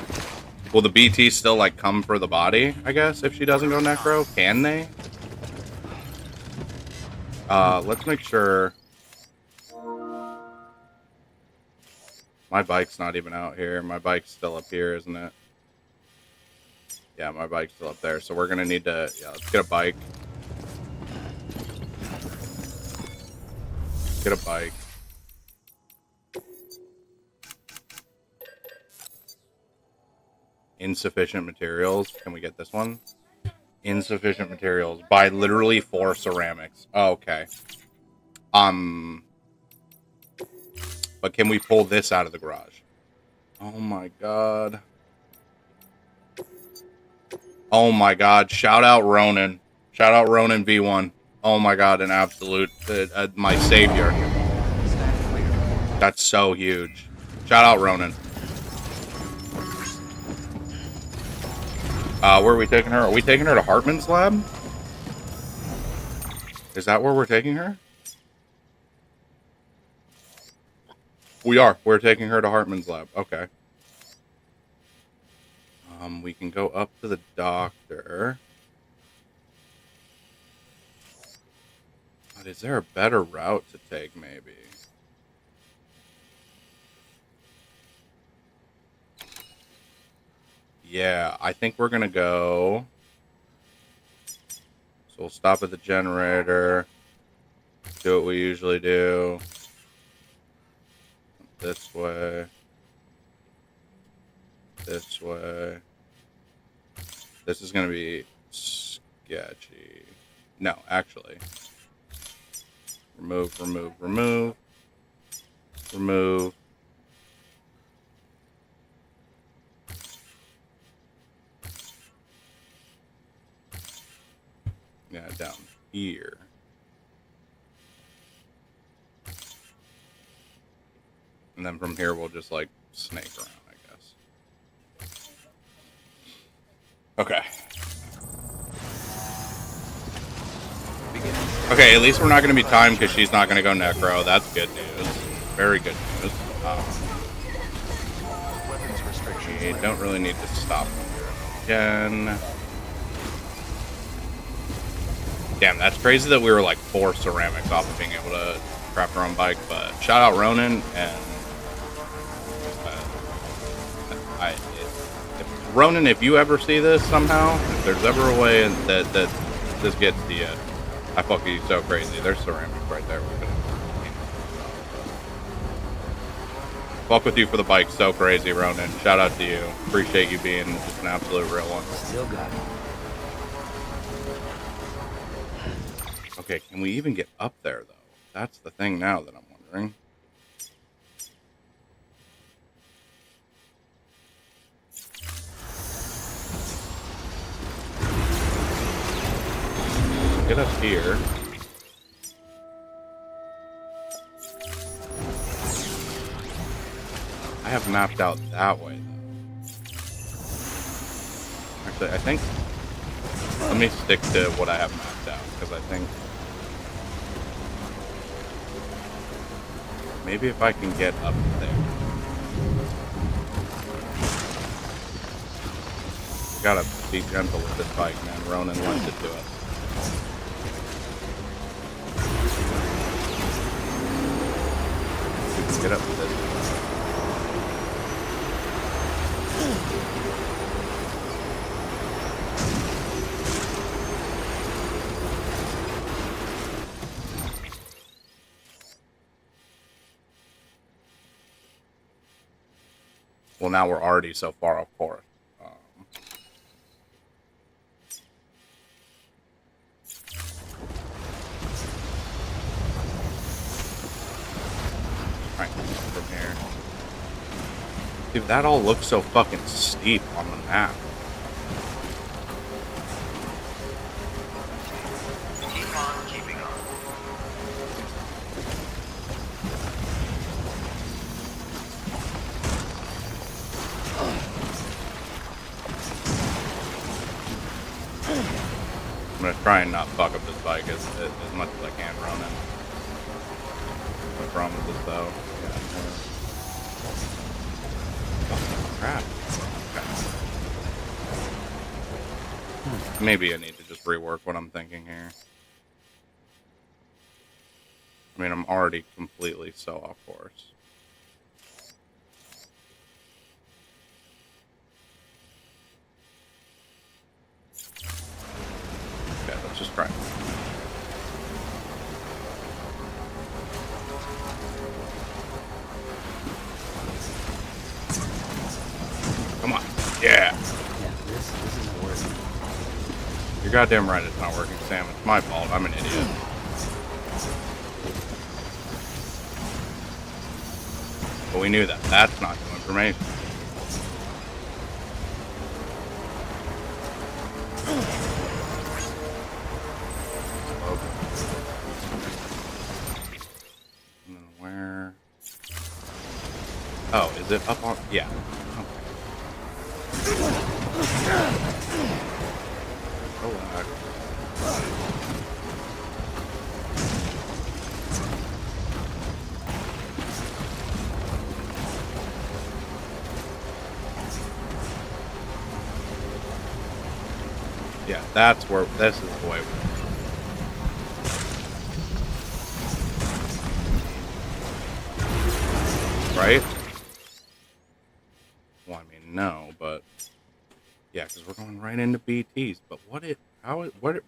Will the BT still, like, come for the body, I guess, if she doesn't go necro? Can they? Let's make sure... My bike's not even out here. My bike's still up here, isn't it? Yeah, my bike's still up there. So we're going to need to... Yeah, let's get a bike. Get a bike. Insufficient materials. Can we get this one? Insufficient materials. Buy literally 4 ceramics. Oh, okay. But can we pull this out of the garage? Oh my god. Oh my god. Shout out Ronan. Shout out Ronan V1. Oh my god, an absolute... my savior. That's so huge. Shout out Ronan. Where are we taking her? Are we taking her to Hartman's lab? Is that where we're taking her? We are. We're taking her to Hartman's lab. Okay. We can go up to the doctor. But is there a better route to take, maybe? Yeah, I think we're gonna go... So we'll stop at the generator. Do what we usually do. This way. This way. This is gonna be sketchy. No, actually. Remove, remove, remove. Remove. Yeah, down here. And then from here, we'll just, like, snake around, I guess. Okay. Okay, at least we're not going to be timed because she's not going to go necro. That's good news. Very good news. We don't really need to stop again. Damn, that's crazy that we were like 4 ceramics off of being able to craft our own bike, but shout out Ronan, and Ronan, if you ever see this somehow, if there's ever a way that this gets to you, I fuck you so crazy. There's ceramics right there. Fuck with you for the bike so crazy, Ronan. Shout out to you. Appreciate you being just an absolute real one. Still got it. Okay, can we even get up there, though? That's the thing now that I'm wondering. Get up here. I have mapped out that way, though. Actually, I think... Let me stick to what I have mapped out, because I think... Maybe if I can get up there. We gotta be gentle with this bike, man. Ronan lends it to us. We can get up to this. Well, now we're already so far off course. Right, from here. Dude, that all looks so fucking steep on the map. Keep on keeping on. I'm gonna try and not fuck up this bike as much as I can running. What's wrong with this though? Oh, crap. Okay. Maybe I need to just rework what I'm thinking here. I mean, I'm already completely so off course. Okay, let's just try it. Come on. Yeah. Yeah, this isn't working. You're goddamn right it's not working, Sam. It's my fault. I'm an idiot. But we knew that. That's not new information. Okay. And then where? Oh, is it up on? Yeah. Okay. Relax. Yeah, that's where, this is the way. Right? Well, I mean, no, but yeah, because we're going right into BTs. But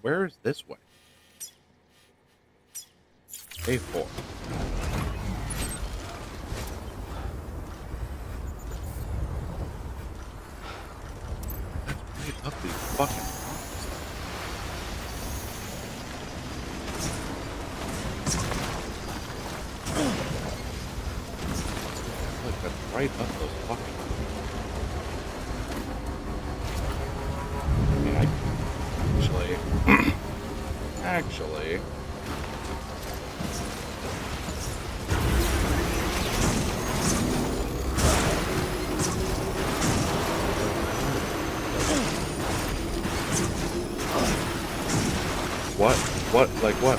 where is this way? A4. That's right up these fucking. Look, that's right up those fucking. I mean, actually. What? What? Like what?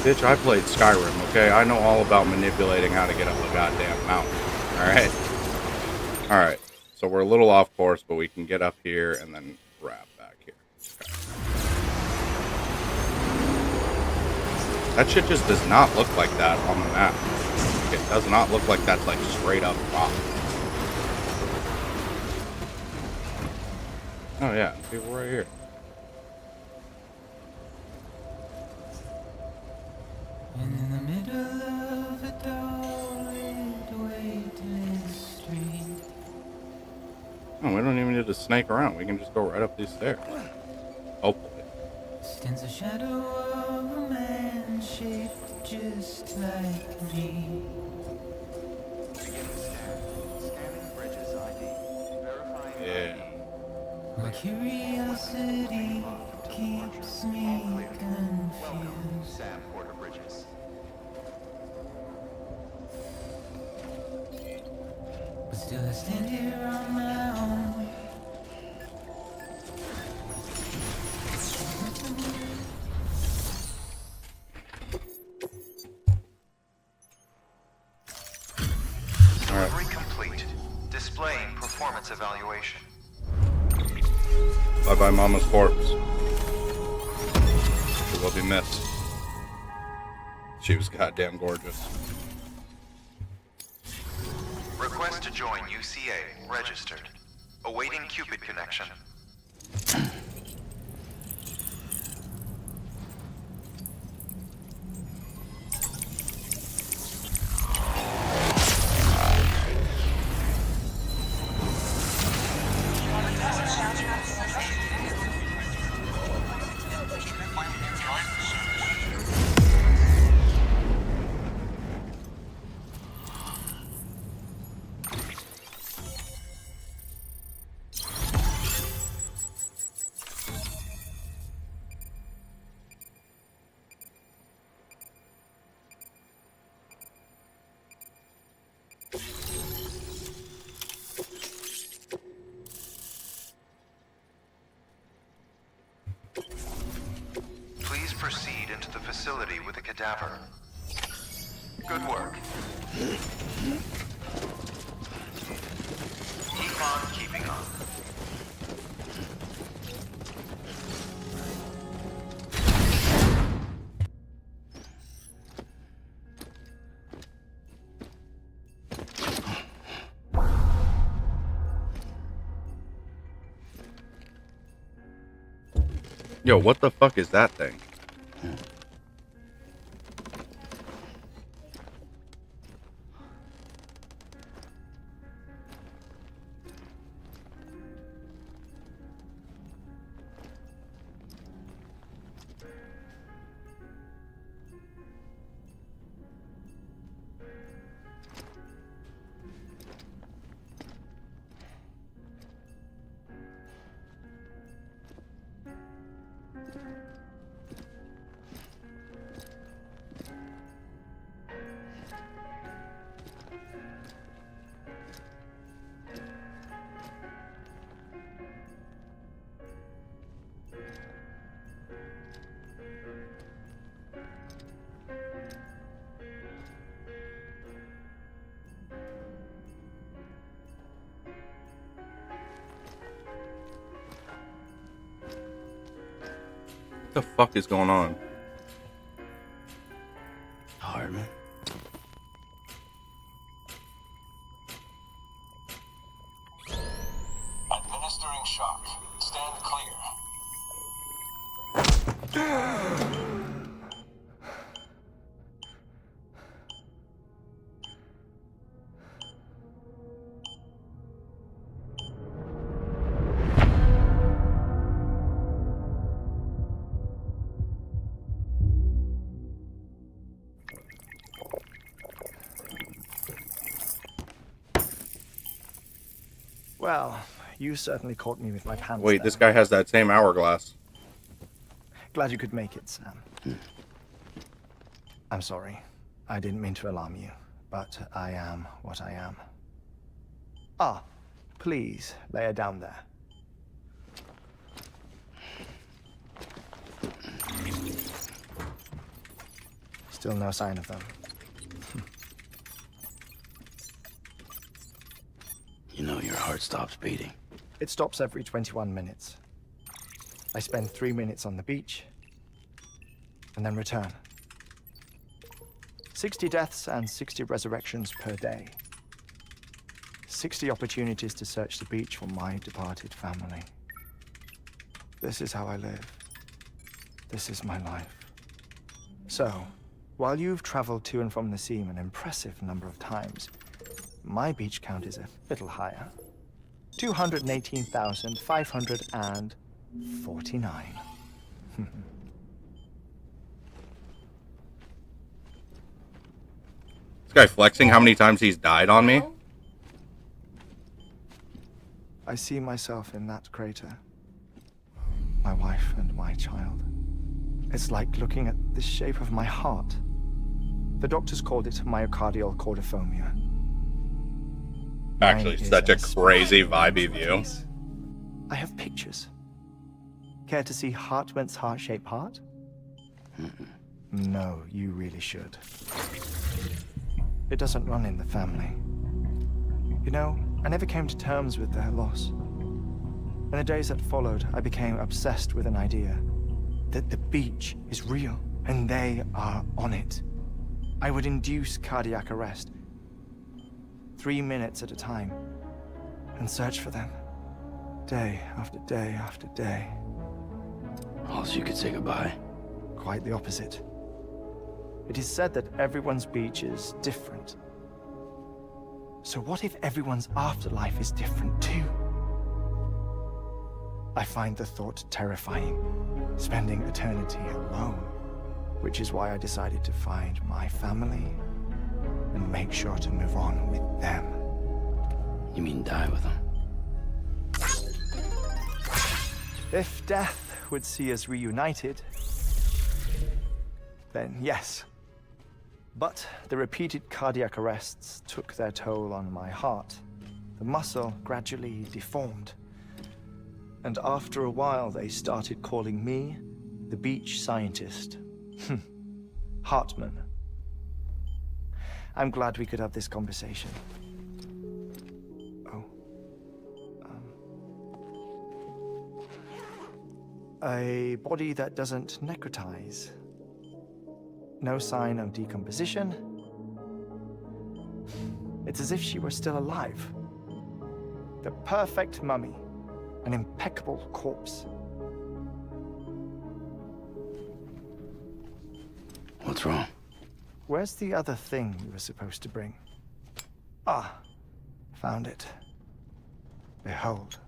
Bitch, I played Skyrim, okay? I know all about manipulating how to get up a goddamn mountain. Alright? Alright. So we're a little off course, but we can get up here and then wrap back here. Okay. That shit just does not look like that on the map. It does not look like that's like straight up rock. Oh yeah, people right here. And in the middle of a dull-lit weightless street. Oh, we don't even need to snake around. We can just go right up these stairs. Hopefully. Stands a shadow of a man shaped just like me. Begin the scan. Scanning Bridges ID. Verifying Yeah. My curiosity keeps me Welcome, confused. Sam Porter Bridges. But still I stand here on my own. Delivery complete. Displaying performance evaluation. Bye-bye, Mama's corpse. She will be missed. She was goddamn gorgeous. Request to join UCA. Registered. Awaiting Cupid connection. facility with a cadaver. Good work. Keep on keeping on. Yo, what the fuck is that thing? What the fuck is going on? Hardman. Administering shock. Stand clear. Well, you certainly caught me with my pants Wait, down. this guy has that same hourglass. Glad you could make it, Sam. I'm sorry. I didn't mean to alarm you, but I am what I am. Ah, please, lay her down there. Still no sign of them. You know your heart stops beating. It stops every 21 minutes. I spend 3 minutes on the beach, and then return. 60 deaths and 60 resurrections per day. 60 opportunities to search the beach for my departed family. This is how I live. This is my life. So, while you've traveled to and from the seam an impressive number of times, my beach count is a little higher. 218,549. This guy flexing how many times he's died on me? I see myself in that crater. My wife and my child. It's like looking at the shape of my heart. The doctors called it myocardial cordiformia. Actually, such a crazy vibey view. I have pictures. Care to see Hartman's heart-shaped heart? No, you really should. It doesn't run in the family. You know, I never came to terms with their loss. In the days that followed, I became obsessed with an idea that the beach is real and they are on it. I would induce cardiac arrest, 3 minutes at a time, and search for them, day after day after day. Also, you could say goodbye. Quite the opposite. It is said that everyone's beach is different. So what if everyone's afterlife is different too? I find the thought terrifying, spending eternity alone, which is why I decided to find my family and make sure to move on with them. You mean die with them? If death would see us reunited, then yes. But the repeated cardiac arrests took their toll on my heart. The muscle gradually deformed. And after a while, they started calling me the beach scientist. Hartman. I'm glad we could have this conversation. Oh. A body that doesn't necrotize. No sign of decomposition. It's as if she were still alive. The perfect mummy. An impeccable corpse. What's wrong? Where's the other thing you were supposed to bring? Ah, found it. Behold.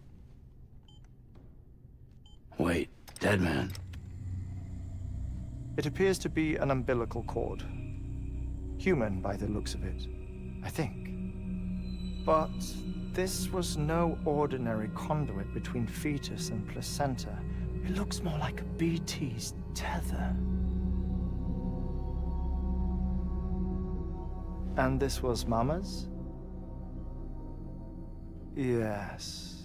Wait, dead man. It appears to be an umbilical cord. Human by the looks of it, I think. But this was no ordinary conduit between fetus and placenta. It looks more like a BT's tether. And this was Mama's? Yes.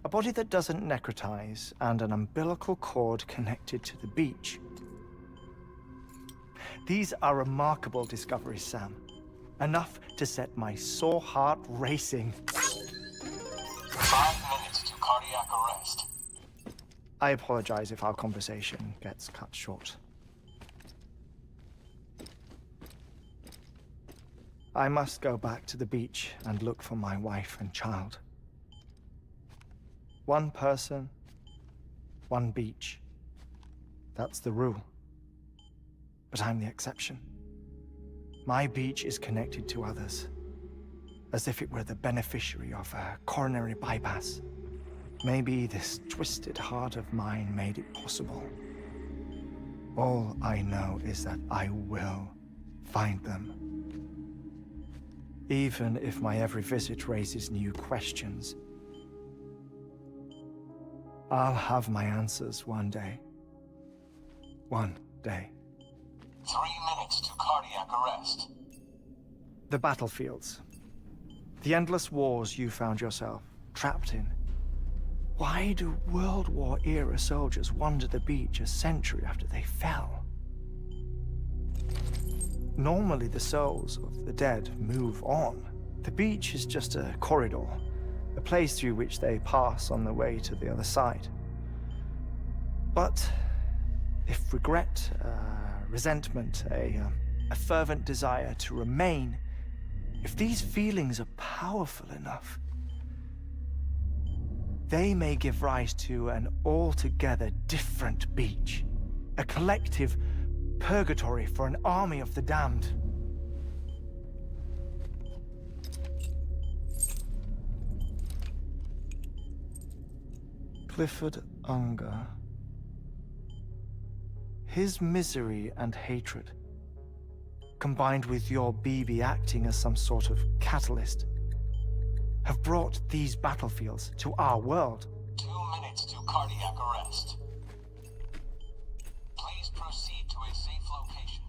A body that doesn't necrotize and an umbilical cord connected to the beach. These are remarkable discoveries, Sam. Enough to set my sore heart racing. 5 minutes to cardiac arrest. I apologize if our conversation gets cut short. I must go back to the beach and look for my wife and child. One person, one beach. That's the rule. But I'm the exception. My beach is connected to others, as if it were the beneficiary of a coronary bypass. Maybe this twisted heart of mine made it possible. All I know is that I will find them. Even if my every visit raises new questions, I'll have my answers one day. One day. 3 minutes to cardiac arrest. The battlefields. The endless wars you found yourself trapped in. Why do World War era soldiers wander the beach a century after they fell? Normally the souls of the dead move on. The beach is just a corridor, a place through which they pass on the way to the other side. But if regret, resentment, a fervent desire to remain, if these feelings are powerful enough, they may give rise to an altogether different beach, a collective purgatory for an army of the damned. Clifford Unger. His misery and hatred, combined with your BB acting as some sort of catalyst, have brought these battlefields to our world. 2 minutes to cardiac arrest. Please proceed to a safe location.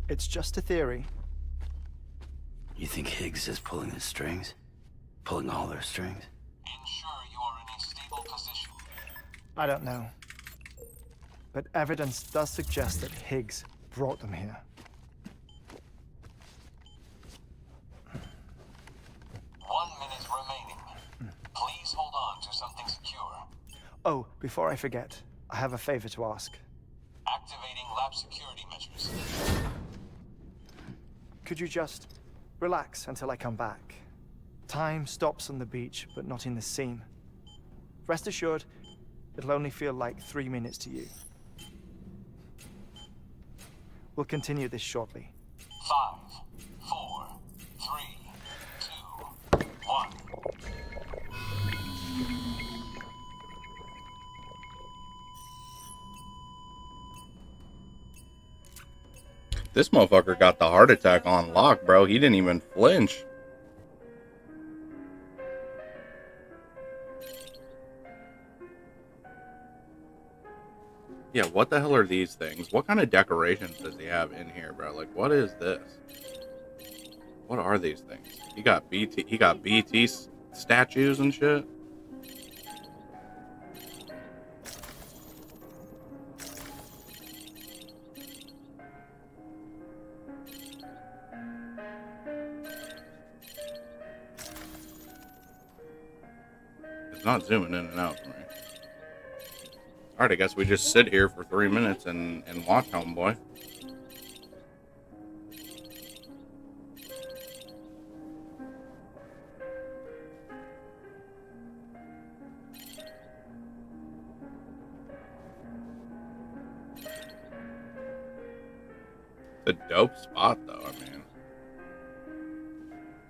It's just a theory. You think Higgs is pulling the strings? Pulling all their strings? Ensure you are in a stable position. I don't know. But evidence does suggest that Higgs brought them here. 1 minute remaining. Please hold on to something secure. Oh, before I forget, I have a favor to ask. Activating lab security measures. Could you just relax until I come back? Time stops on the beach, but not in the scene. Rest assured, it'll only feel like 3 minutes to you. We'll continue this shortly. 5, 4, 3, 2, 1. This motherfucker got the heart attack on lock, bro. He didn't even flinch. Yeah, what the hell are these things? What kind of decorations does he have in here, bro? Like, what is this? What are these things? He got BT statues and shit. It's not zooming in and out for me. Alright, I guess we just sit here for 3 minutes and watch, homeboy. A dope spot, though, I mean.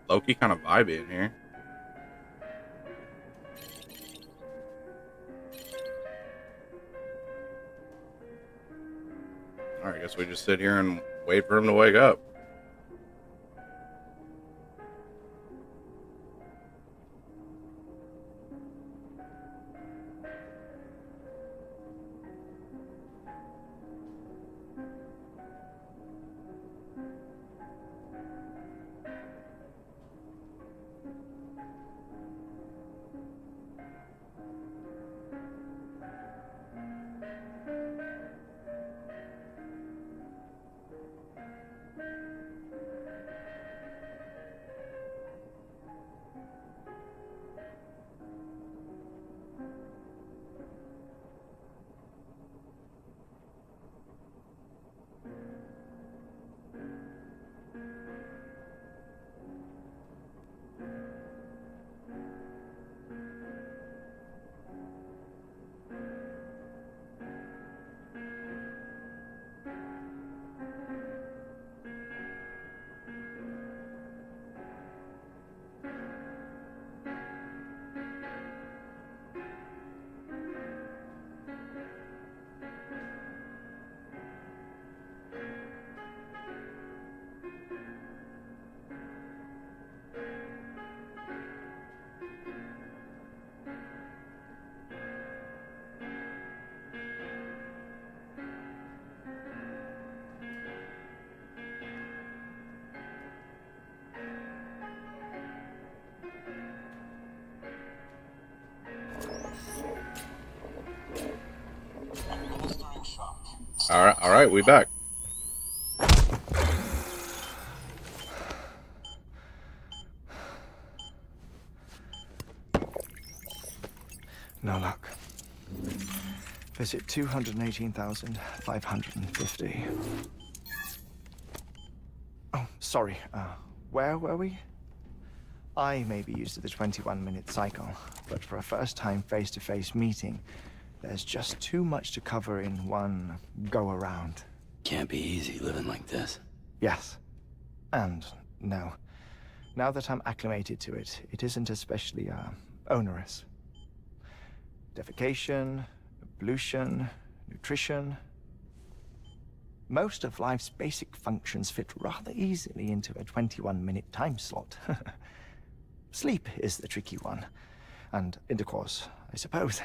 Low-key kind of vibey in here. Alright, I guess we just sit here and wait for him to wake up. All right, we back. No luck. Visit 218,550. Oh, sorry. Where were we? I may be used to the 21-minute cycle, but for a first-time face-to-face meeting, there's just too much to cover in one go-around. Can't be easy living like this. Yes. And no. Now that I'm acclimated to it, it isn't especially, onerous. Defecation, ablution, nutrition. Most of life's basic functions fit rather easily into a 21-minute time slot. Sleep is the tricky one. And intercourse, I suppose.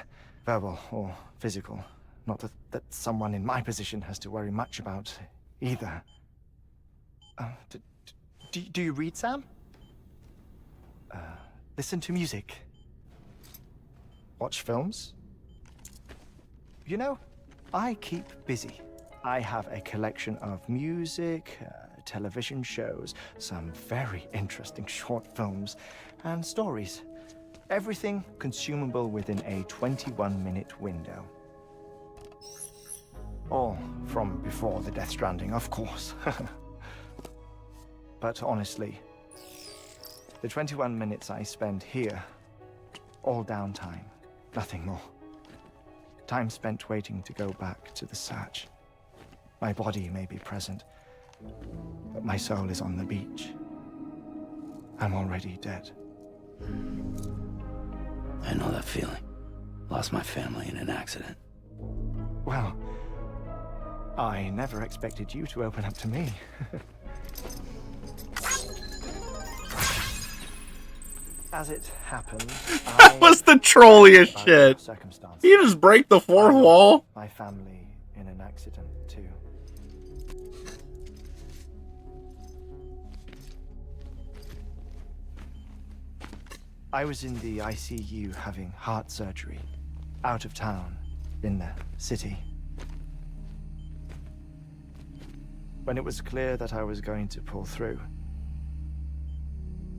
Verbal or physical. Not that someone in my position has to worry much about either. Do you read, Sam? Listen to music. Watch films. You know, I keep busy. I have a collection of music, television shows, some very interesting short films, and stories. Everything consumable within a 21-minute window. All from before the Death Stranding, of course. But honestly, the 21 minutes I spend here, all downtime, nothing more. Time spent waiting to go back to the search. My body may be present, but my soul is on the beach. I'm already dead. I know that feeling. Lost my family in an accident. Well, I never expected you to open up to me. As it happened, that was the trolliest shit. You just break the fourth wall. My family in an accident too. I was in the ICU having heart surgery, out of town, in the city. When it was clear that I was going to pull through,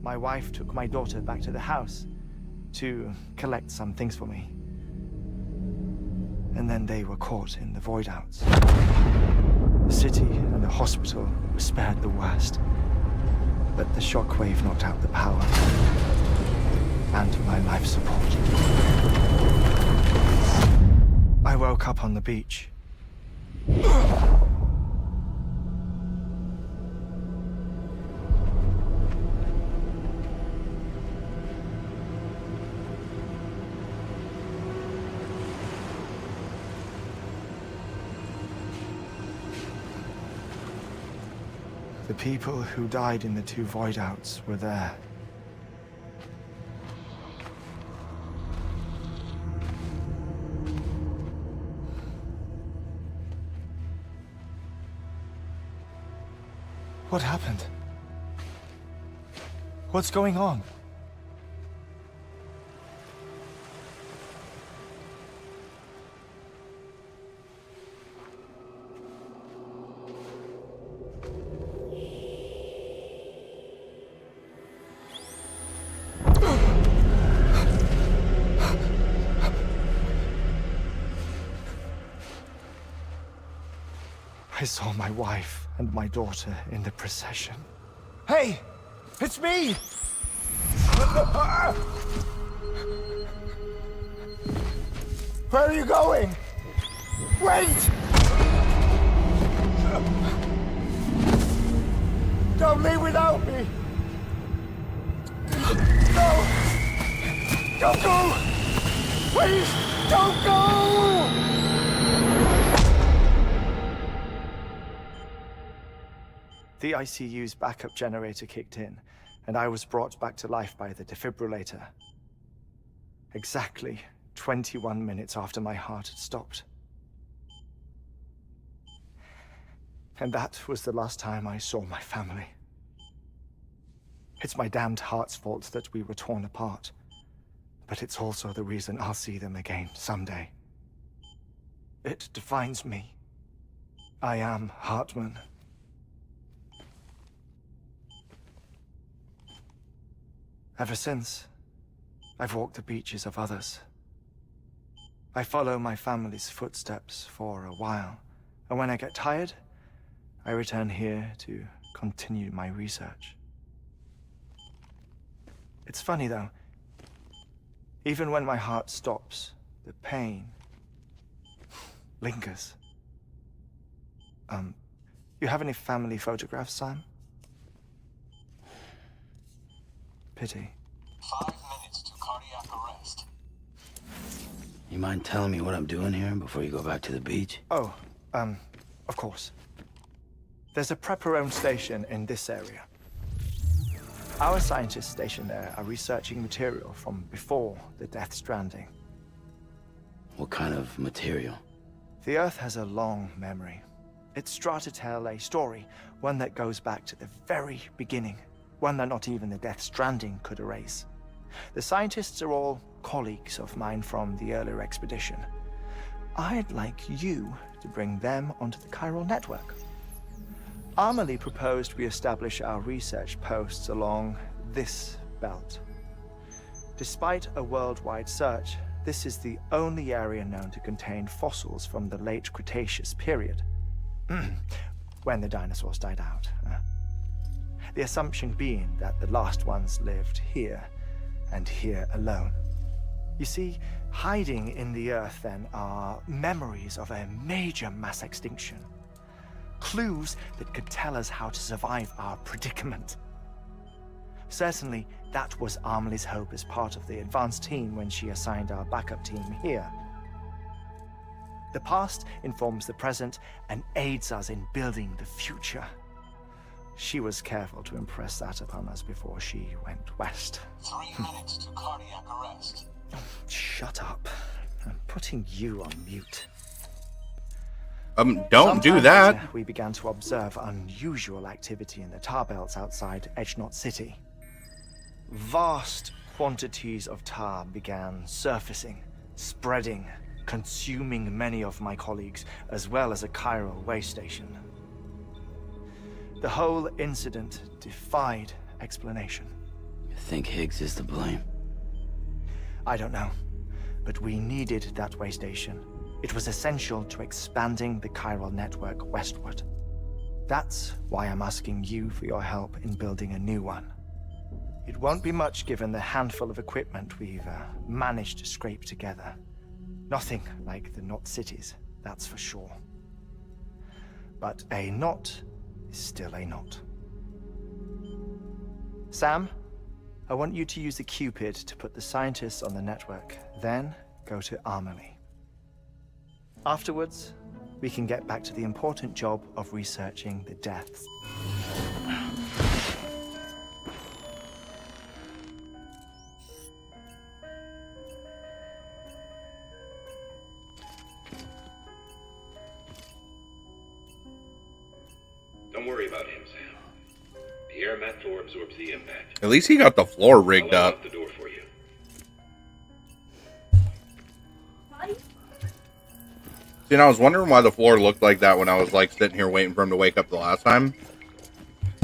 my wife took my daughter back to the house to collect some things for me. And then they were caught in the void-outs. The city and the hospital were spared the worst. But the shockwave knocked out the power and my life support. I woke up on the beach. The people who died in the 2 void-outs were there. What happened? What's going on? I saw my wife and my daughter in the procession. Hey! It's me! Where are you going? Wait! Don't leave without me! No! Don't go! Please, don't go! The ICU's backup generator kicked in, and I was brought back to life by the defibrillator. Exactly 21 minutes after my heart had stopped. And that was the last time I saw my family. It's my damned heart's fault that we were torn apart, but it's also the reason I'll see them again someday. It defines me. I am Hartman. Ever since, I've walked the beaches of others. I follow my family's footsteps for a while, and when I get tired, I return here to continue my research. It's funny though, even when my heart stops, the pain lingers. You have any family photographs, Sam? Pity. 5 minutes to cardiac arrest. You mind telling me what I'm doing here before you go back to the beach? Oh, of course. There's a prepper-owned station in this area. Our scientists stationed there are researching material from before the Death Stranding. What kind of material? The Earth has a long memory. It's trying to tell a story, one that goes back to the very beginning, one that not even the Death Stranding could erase. The scientists are all colleagues of mine from the earlier expedition. I'd like you to bring them onto the chiral network. Amelie proposed we establish our research posts along this belt. Despite a worldwide search, this is the only area known to contain fossils from the late Cretaceous period, when the dinosaurs died out. The assumption being that the last ones lived here, and here alone. You see, hiding in the Earth then are memories of a major mass extinction. Clues that could tell us how to survive our predicament. Certainly, that was Amelie's hope as part of the advanced team when she assigned our backup team here. The past informs the present and aids us in building the future. She was careful to impress that upon us before she went west. 3 minutes to cardiac arrest. Shut up. I'm putting you on mute. Don't Sometime do that. later, we began to observe unusual activity in the tar belts outside Edgenot City. Vast quantities of tar began surfacing, spreading, consuming many of my colleagues, as well as a chiral way station. The whole incident defied explanation. You think Higgs is to blame? I don't know. But we needed that way station. It was essential to expanding the chiral network westward. That's why I'm asking you for your help in building a new one. It won't be much given the handful of equipment we've managed to scrape together. Nothing like the Knot cities, that's for sure. But a knot is still a knot. Sam, I want you to use the Cupid to put the scientists on the network, then go to Armory. Afterwards, we can get back to the important job of researching the deaths. Don't worry about him, Sam. The air mat floor absorbs the impact. At least he got the floor rigged I'll up. unlock the door for you. See, and I was wondering why the floor looked like that when I was like sitting here waiting for him to wake up the last time.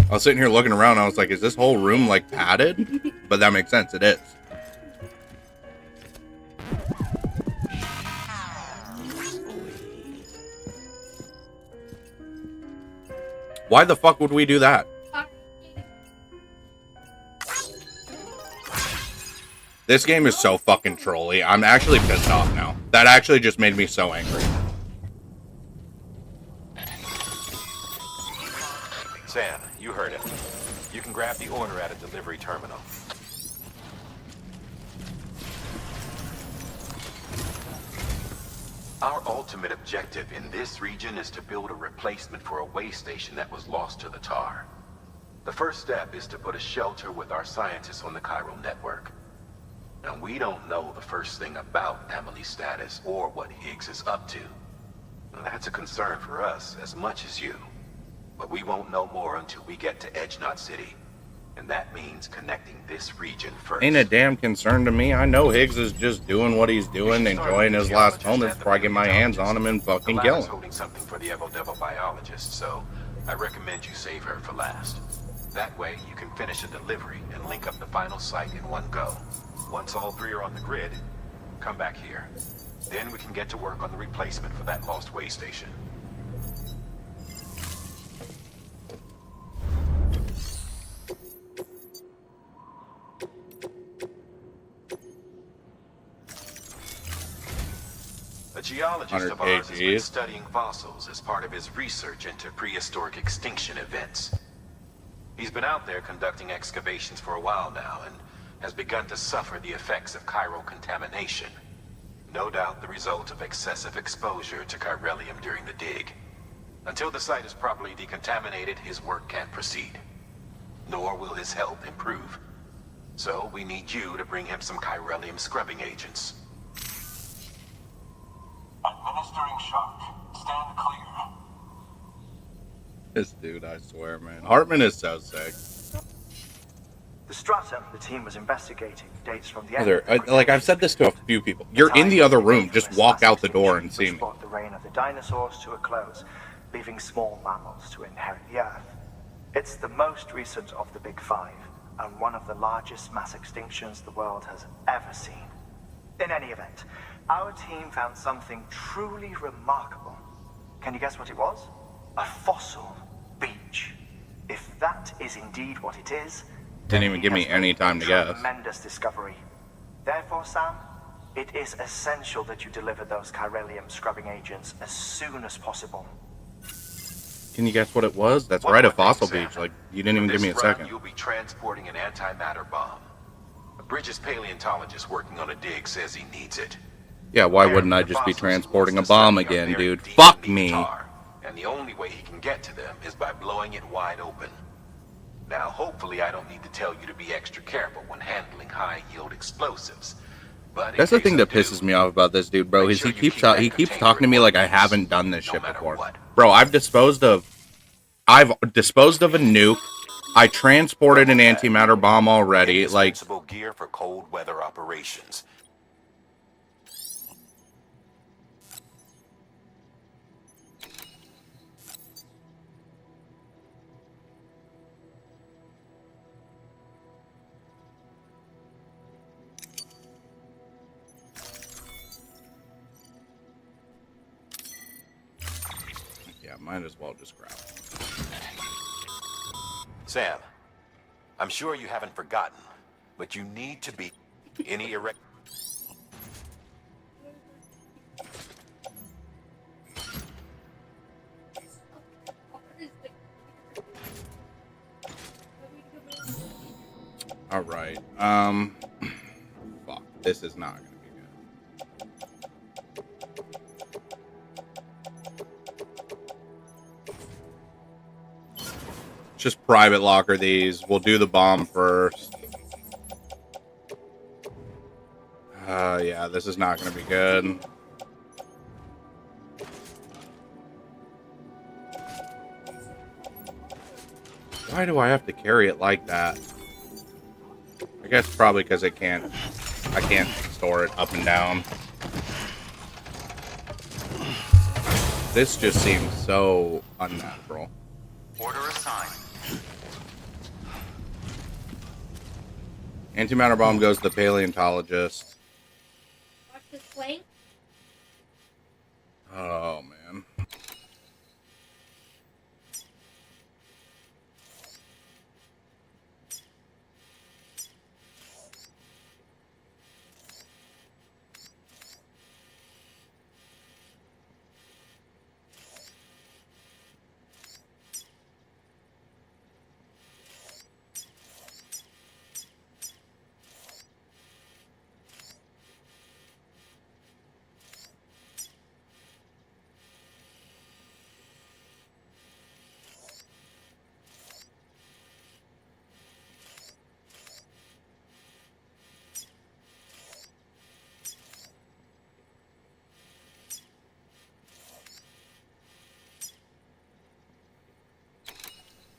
I was sitting here looking around. I was like, is this whole room like padded? But that makes sense. It is. Why the fuck would we do that? This game is so fucking trolly. I'm actually pissed off now. That actually just made me so angry. Sam, you heard him. You can grab the order at a delivery terminal. Our ultimate objective in this region is to build a replacement for a way station that was lost to the tar. The first step is to put a shelter with our scientists on the chiral network. Now, we don't know the first thing about Emily's status or what Higgs is up to. Now, that's a concern for us as much as you. But we won't know more until we get to Edge Knot City. And that means connecting this region first. Ain't a damn concern to me. I know Higgs is just doing what he's doing, enjoying his last moments before I get my hands on him and fucking The kill lab's him. holding something for the Evo-Devo biologist, so I recommend you save her for last. That way, you can finish a delivery and link up the final site in one go. Once all three are on the grid, come back here. Then we can get to work on the replacement for that lost way station. A geologist of ours has been studying fossils as part of his research into prehistoric extinction events. He's been out there conducting excavations for a while now and has begun to suffer the effects of chiral contamination. No doubt the result of excessive exposure to chiralium during the dig. Until the site is properly decontaminated, his work can't proceed. Nor will his health improve. So we need you to bring him some chiralium scrubbing agents. Administering shock. Stand clear. This dude, I swear, man. Hartman is so sick. The stratum the team was investigating dates from the Like I've said this to a few people. You're in the other room. Just walk out the door and see me. Brought the reign of the dinosaurs to a close, leaving small mammals to inherit the Earth. It's the most recent of the Big Five, and one of the largest mass extinctions the world has ever seen. In any event, our team found something truly remarkable. Can you guess what it was? A fossil beach. If that is indeed what it is, Didn't even give me any time to guess. tremendous discovery. Therefore, Sam, it is essential that you deliver those chiralium scrubbing agents as soon as possible. Can you guess what it was? That's right, a fossil beach. Like, you didn't even give me a second. You'll be transporting an antimatter bomb. A Bridges paleontologist working on a dig says he needs it. Yeah, why wouldn't I just be transporting a bomb again, dude? Fuck me. And the only way he can get to them is by blowing it wide open. Now, hopefully I don't need to tell you to be extra careful when handling high-yield explosives. But That's the thing that pisses me off about this dude, bro, is he keeps talking to me like I haven't done this shit before. Bro, I've disposed of a nuke. I transported an antimatter bomb already. Like, indispensable gear for cold weather operations. might as well just grab one. Sam, I'm sure you haven't forgotten, but you need to be any erect. All right. Fuck. This is not gonna be good. Just private locker these. We'll do the bomb first. Yeah, this is not gonna be good. Why do I have to carry it like that? I guess probably because I can't store it up and down. This just seems so unnatural. Order assigned. Antimatter bomb goes to the paleontologist. Watch this flank. Oh man.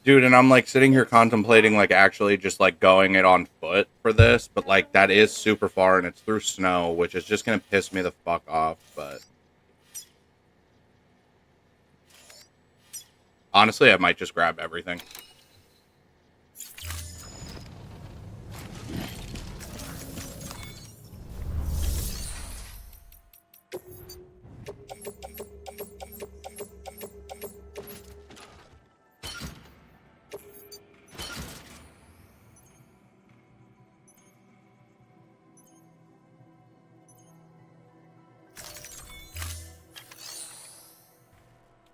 Dude, and I'm like sitting here contemplating like actually just like going it on foot for this, but like that is super far and it's through snow, which is just gonna piss me the fuck off, but honestly I might just grab everything.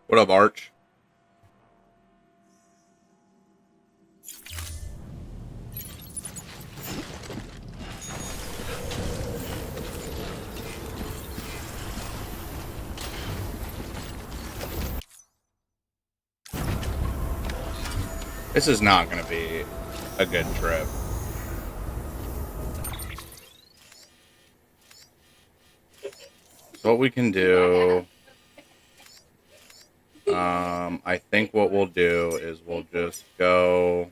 What up, Arch? This is not going to be a good trip. So what we can do... I think what we'll do is we'll just go...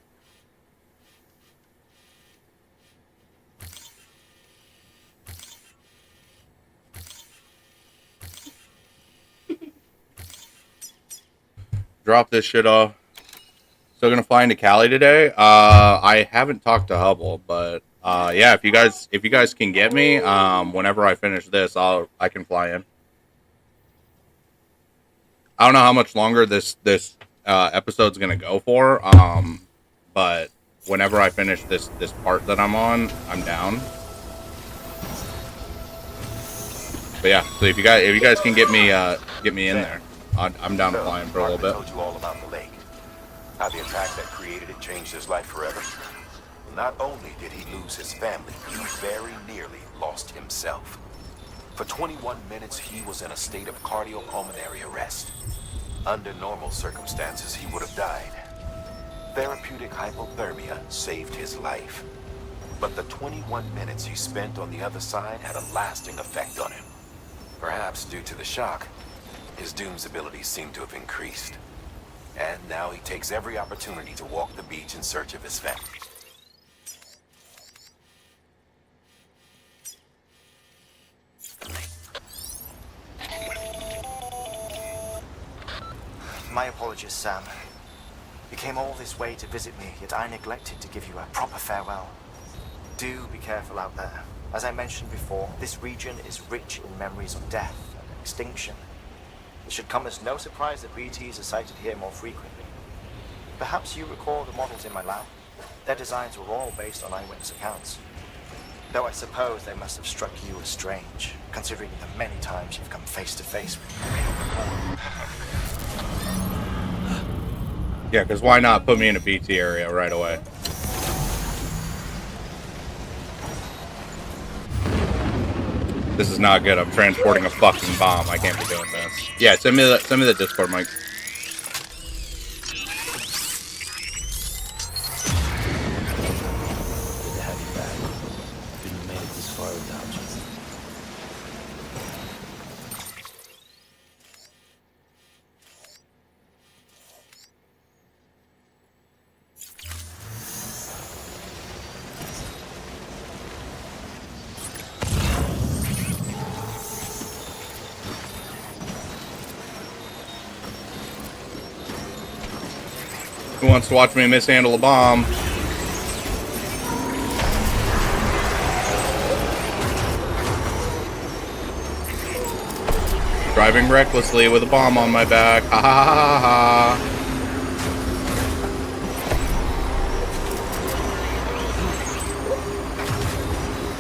Drop this shit off. Still gonna fly into Cali today. I haven't talked to Hubble, but yeah, if you guys can get me, whenever I finish this, I can fly in. I don't know how much longer this episode's gonna go for, but whenever I finish this part that I'm on, I'm down. But yeah, so if you guys can get me in there, I'm down to flying for a little bit. Told you all about the lake. How the attack that created it changed his life forever. Not only did he lose his family, he very nearly lost himself. For 21 minutes, he was in a state of cardiopulmonary arrest. Under normal circumstances, he would have died. Therapeutic hypothermia saved his life. But the 21 minutes he spent on the other side had a lasting effect on him. Perhaps due to the shock, his Doom's abilities seem to have increased. And now he takes every opportunity to walk the beach in search of his family. My apologies, Sam. You came all this way to visit me, yet I neglected to give you a proper farewell. Do be careful out there. As I mentioned before, this region is rich in memories of death and extinction. It should come as no surprise that BTs are sighted here more frequently. Perhaps you recall the models in my lab? Their designs were all based on eyewitness accounts. Though I suppose they must have struck you as strange, considering the many times you've come face to face with the real. Yeah, because why not put me in a BT area right away? This is not good. I'm transporting a fucking bomb. I can't be doing this. Yeah, send me the Discord, Mike. Good to have you back. Couldn't have made it this far without you. Who wants to watch me mishandle a bomb? Driving recklessly with a bomb on my back. Ha ha ha ha ha.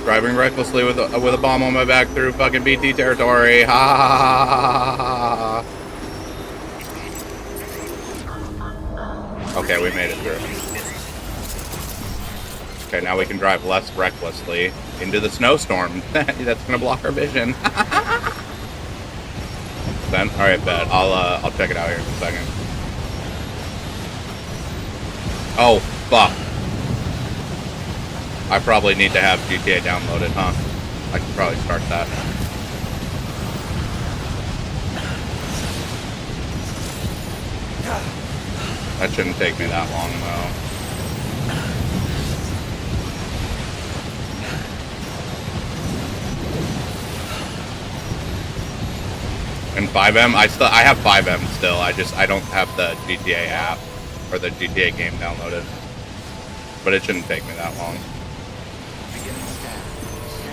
Driving recklessly with a bomb on my back through fucking BT territory. Ha ha ha ha ha ha. Okay, we made it through. Okay, now we can drive less recklessly into the snowstorm. That's gonna block our vision. Then, all right, bet. I'll check it out here in a second. Oh fuck! I probably need to have GTA downloaded, huh? I should probably start that. That shouldn't take me that long, though. And 5M, I have 5M still. I don't have the GTA app or the GTA game downloaded. But it shouldn't take me that long.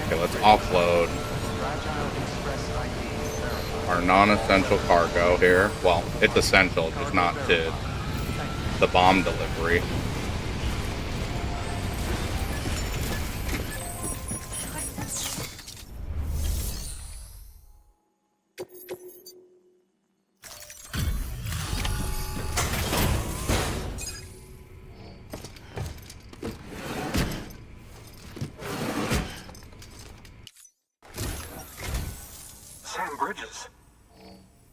Okay, let's offload our non-essential cargo here. Well, it's essential, just not to the bomb delivery. Sam Bridges.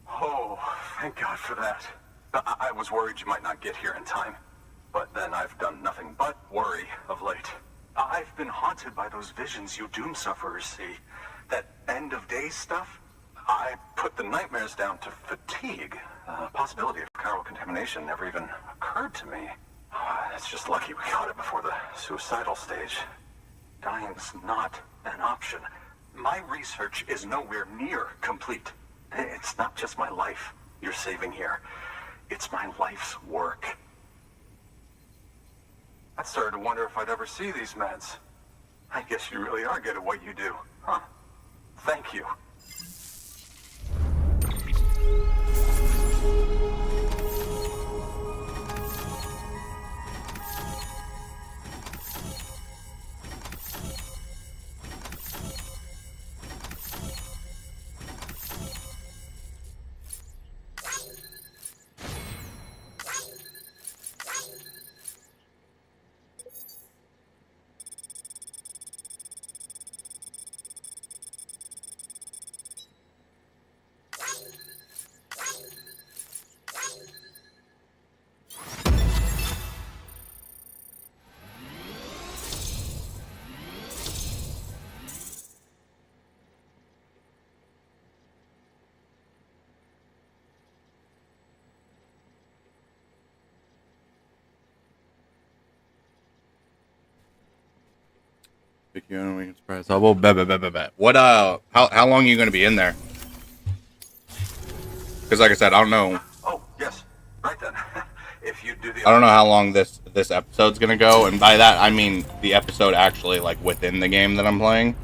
Oh, thank God for that. I was worried you might not get here in time. But then I've done nothing but worry of late. I've been haunted by those visions you Doom sufferers see. That end of days stuff. I put the nightmares down to fatigue. Possibility of chiral contamination never even occurred to me. It's just lucky we got it before the suicidal stage. Dying's not an option. My research is nowhere near complete. It's not just my life you're saving here. It's my life's work. I started to wonder if I'd ever see these meds. I guess you really are good at what you do, huh? Thank you. Pick you and we can surprise. Oh, bet. What? How long are you gonna be in there? Because like I said, I don't know. Oh, yes. Right then. If you do the... I don't know how long this episode's gonna go, and by that I mean the episode actually like within the game that I'm playing.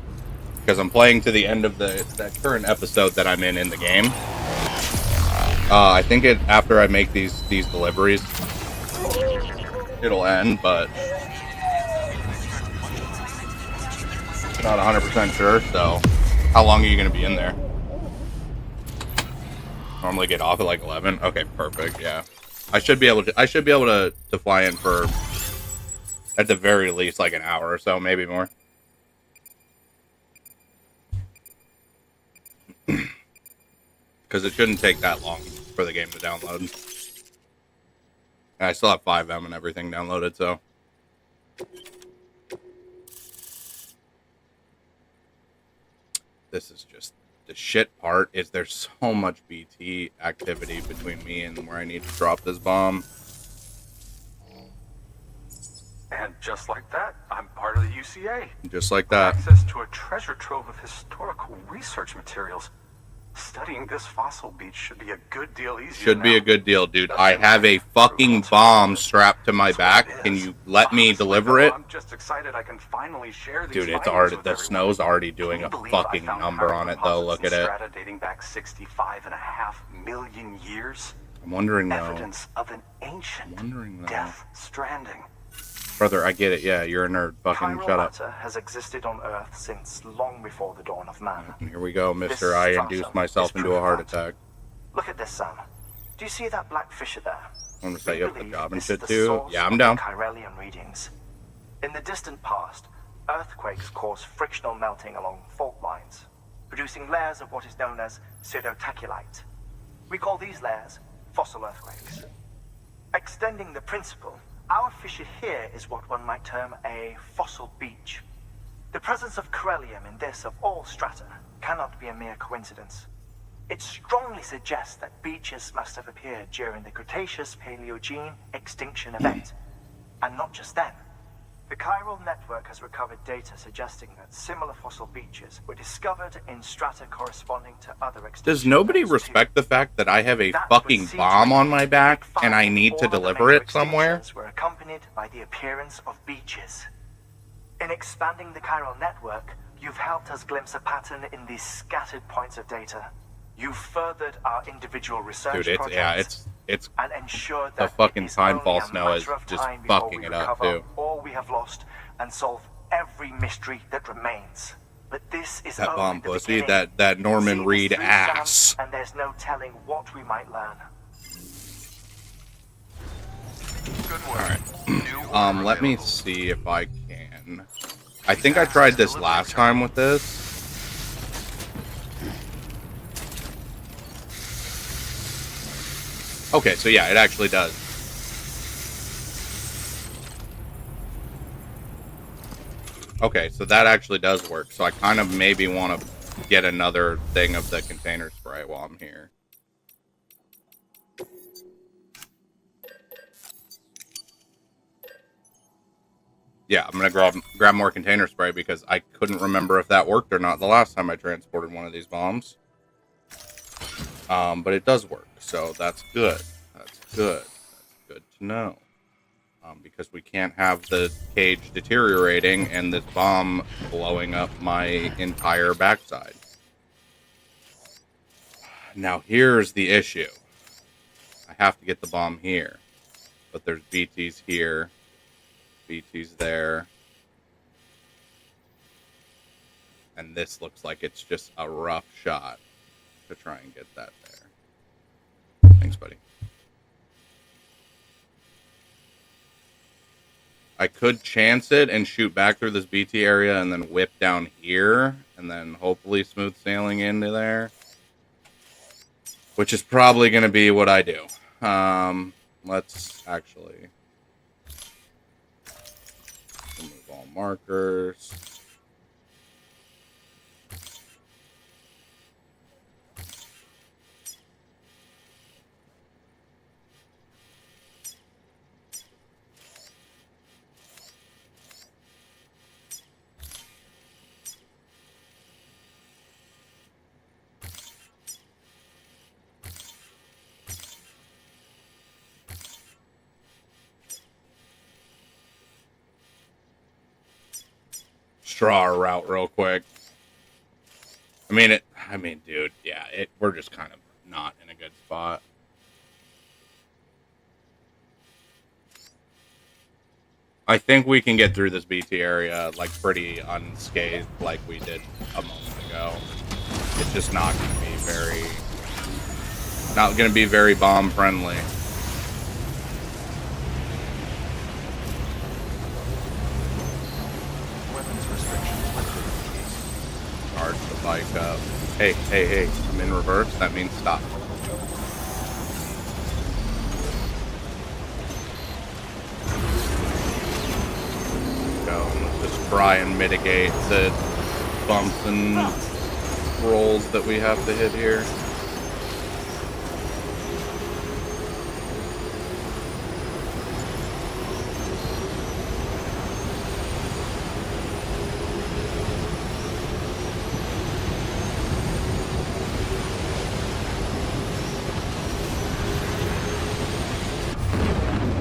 Because I'm playing to the end of that current episode that I'm in the game. I think after I make these deliveries, it'll end, but not 100% sure. So, how long are you gonna be in there? Normally get off at like 11. Okay, perfect. Yeah, I should be able to fly in for at the very least like an hour or so, maybe more. Because it shouldn't take that long for the game to download. And I still have 5M and everything downloaded, so. This is just the shit part is there's so much BT activity between me and where I need to drop this bomb. And just like that, I'm part of the UCA. Just like that. Access to a treasure trove of historical research materials. Studying this fossil beach should be a good deal easier. Should be a good deal, dude. I have a fucking bomb strapped to my back. Can you let me deliver it? I'm just excited I can finally share these. Dude, it's already the snow's already doing a fucking number on it though. Look at it. Strata dating back 65.5 million years. I'm wondering though. Evidence of an ancient death stranding. Brother, I get it. Yeah, you're a nerd. Fucking shut up. Matter has existed on Earth since long before the dawn of man. And here we go, mister. I induced myself into a heart attack. Look at this, Sam. Do you see that black fissure there? I'm gonna set you up with a job and shit too. Yeah, I'm down. Chiralian readings. In the distant past, earthquakes cause frictional melting along fault lines, producing layers of what is known as pseudotaculite. We call these layers fossil earthquakes. Extending the principle, our fissure here is what one might term a fossil beach. The presence of chiralium in this of all strata cannot be a mere coincidence. It strongly suggests that beaches must have appeared during the Cretaceous-Paleogene extinction event. And not just then. The chiral network has recovered data suggesting that similar fossil beaches were discovered in strata corresponding to other extinction. Does nobody respect the fact that I have a fucking bomb on my back and I need to deliver it somewhere? Were accompanied by the appearance of beaches. In expanding the chiral network, you've helped us glimpse a pattern in these scattered points of data. You've furthered our individual research projects, it's and ensured the that fucking time false now is just fucking it up too. All we have lost and solve every mystery that remains. But this is that only bomb the pussy, beginning. that Norman See Reed this through, ass. Sam, and there's no telling what we might learn. Alright. Let me see if I can. I think I tried this last time with this. Okay, so yeah, it actually does. Okay, so that actually does work. So I kind of maybe want to get another thing of the container spray while I'm here. Yeah, I'm gonna grab more container spray because I couldn't remember if that worked or not the last time I transported one of these bombs. But it does work, so that's good. That's good. That's good to know. Because we can't have the cage deteriorating and this bomb blowing up my entire backside. Now here's the issue. I have to get the bomb here. But there's BTs here. BT's there. And this looks like it's just a rough shot to try and get that there. Thanks, buddy. I could chance it and shoot back through this BT area and then whip down here and then hopefully smooth sailing into there. Which is probably going to be what I do. Let's actually remove all markers. Draw a route real quick. I mean, dude, yeah, we're just kind of not in a good spot. I think we can get through this BT area like pretty unscathed, like we did a moment ago. It's just not going to be very bomb friendly. Weapons restrictions lifted. Charge the bike up. Hey, hey, hey! I'm in reverse. That means stop. Go. Let's just try and mitigate the bumps and rolls that we have to hit here.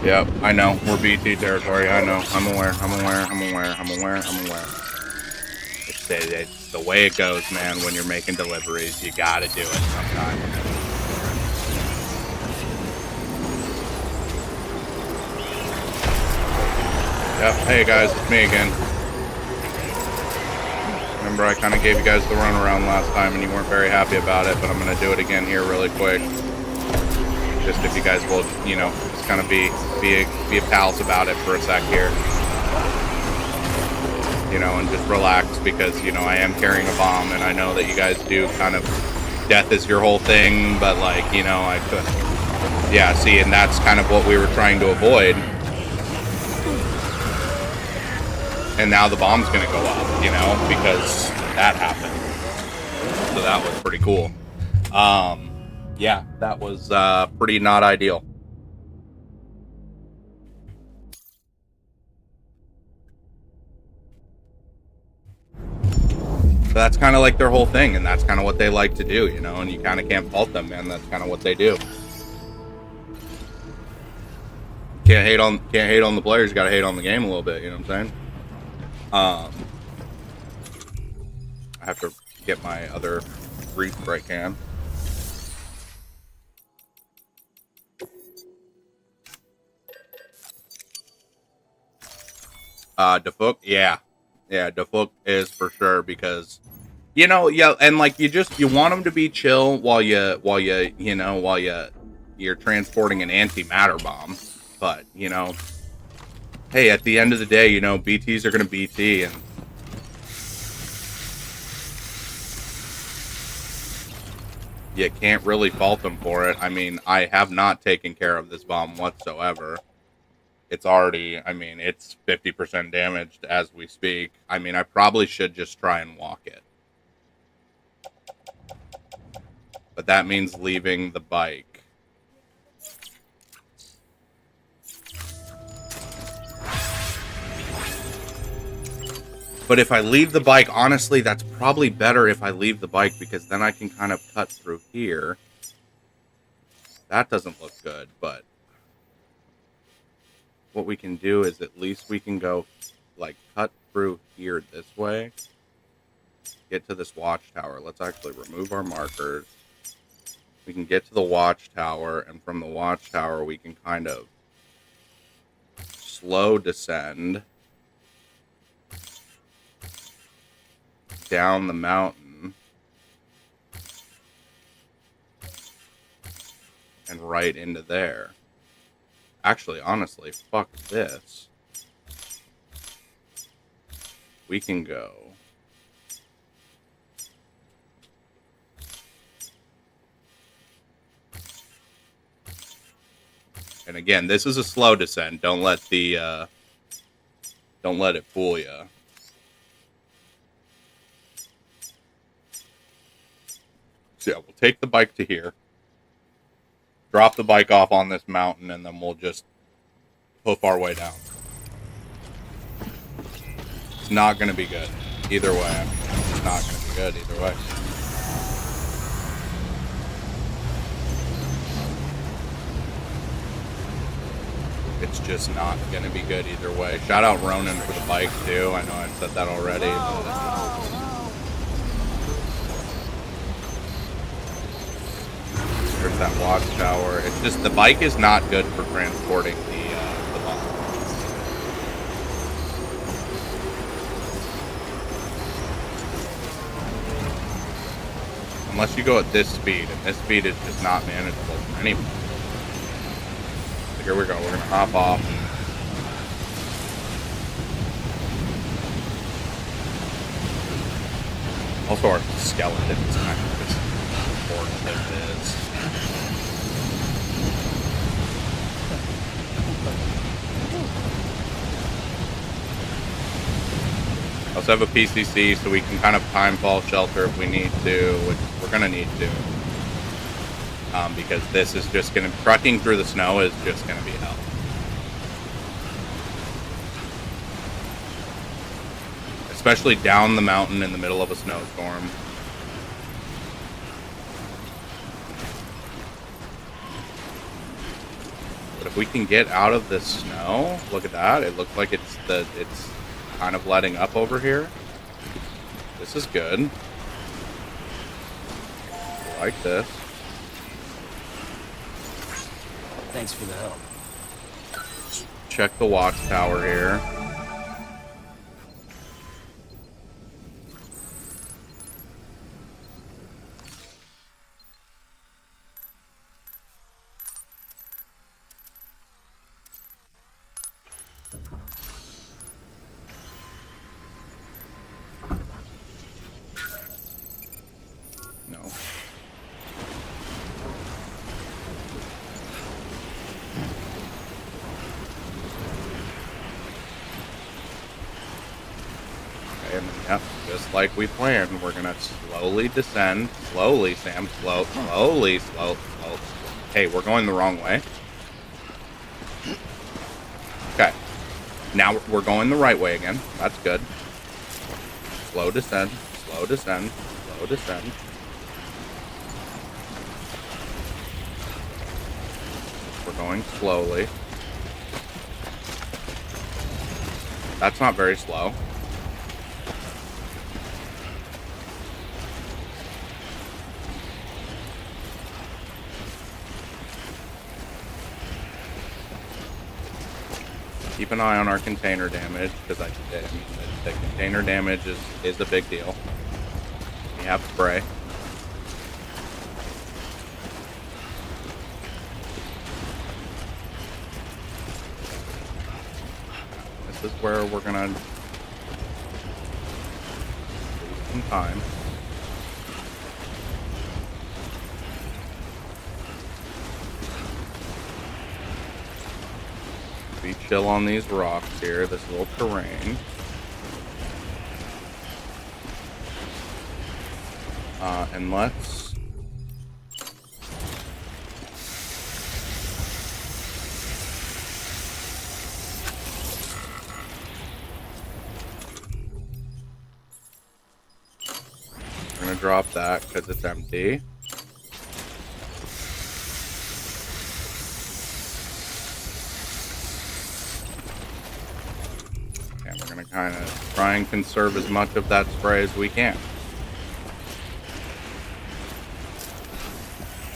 Yep, I know. We're BT territory. I know. I'm aware. It's the way it goes, man. When you're making deliveries, you gotta do it sometimes. Yep. Hey guys, it's me again. Remember, I kind of gave you guys the runaround last time, and you weren't very happy about it. But I'm gonna do it again here, really quick. Just if you guys will, you know, just kind of be pals about it for a sec here. You know, and just relax because, you know, I am carrying a bomb and I know that you guys do kind of, death is your whole thing, but like, you know, I could, yeah, see, and that's kind of what we were trying to avoid. And now the bomb's gonna go up, you know, because that happened. So that was pretty cool. Yeah, that was pretty not ideal. So that's kind of like their whole thing, and that's kind of what they like to do, you know, and you kind of can't fault them, man. That's kind of what they do. Can't hate on the players, you gotta hate on the game a little bit, you know what I'm saying? I have to get my other reef where I can. Defuk, yeah, Defuk is for sure because, you know, yeah, and like you want them to be chill while you're transporting an antimatter bomb, but you know, hey, at the end of the day, you know, BTs are gonna BT, and you can't really fault them for it. I mean, I have not taken care of this bomb whatsoever. It's already, I mean, it's 50% damaged as we speak. I mean, I probably should just try and walk it. But that means leaving the bike. But if I leave the bike, honestly, that's probably better if I leave the bike because then I can kind of cut through here. That doesn't look good, but what we can do is at least we can go, like, cut through here this way. Get to this watchtower. Let's actually remove our markers. We can get to the watchtower, and from the watchtower we can kind of slow descend down the mountain and right into there. Actually, honestly, fuck this. We can go and again, this is a slow descent. Don't let it fool you. So yeah, we'll take the bike to here, drop the bike off on this mountain, and then we'll just hoof our way down. It's not going to be good either way. It's not going to be good either way. It's just not going to be good either way. Shout out Ronan for the bike too. I know I've said that already. There's that watchtower. It's just the bike is not good for transporting the bomb. Unless you go at this speed, and this speed is just not manageable for anybody. So here we go. We're gonna hop off. Also, our skeleton is kind of just important as it is. I also have a PCC, so we can kind of time fall shelter if we need to, which we're gonna need to. Because this is just gonna, trucking through the snow is just gonna be hell. Especially down the mountain in the middle of a snowstorm. But if we can get out of this snow, look at that. It looks like it's kind of letting up over here. This is good. I like this. Thanks for the help. Check the watchtower here. No. And yep, just like we planned, we're gonna slowly descend. Slowly, Sam. Slowly. Hey, we're going the wrong way. Okay. Now we're going the right way again. That's good. Slow descend. Slow descend. Slow descend. We're going slowly. That's not very slow. Keep an eye on our container damage, because I mean, the container damage is a big deal. We have spray. This is where we're gonna lose some time. Be chill on these rocks here, this little terrain. And let's we're gonna drop that because it's empty. Kind of try and conserve as much of that spray as we can.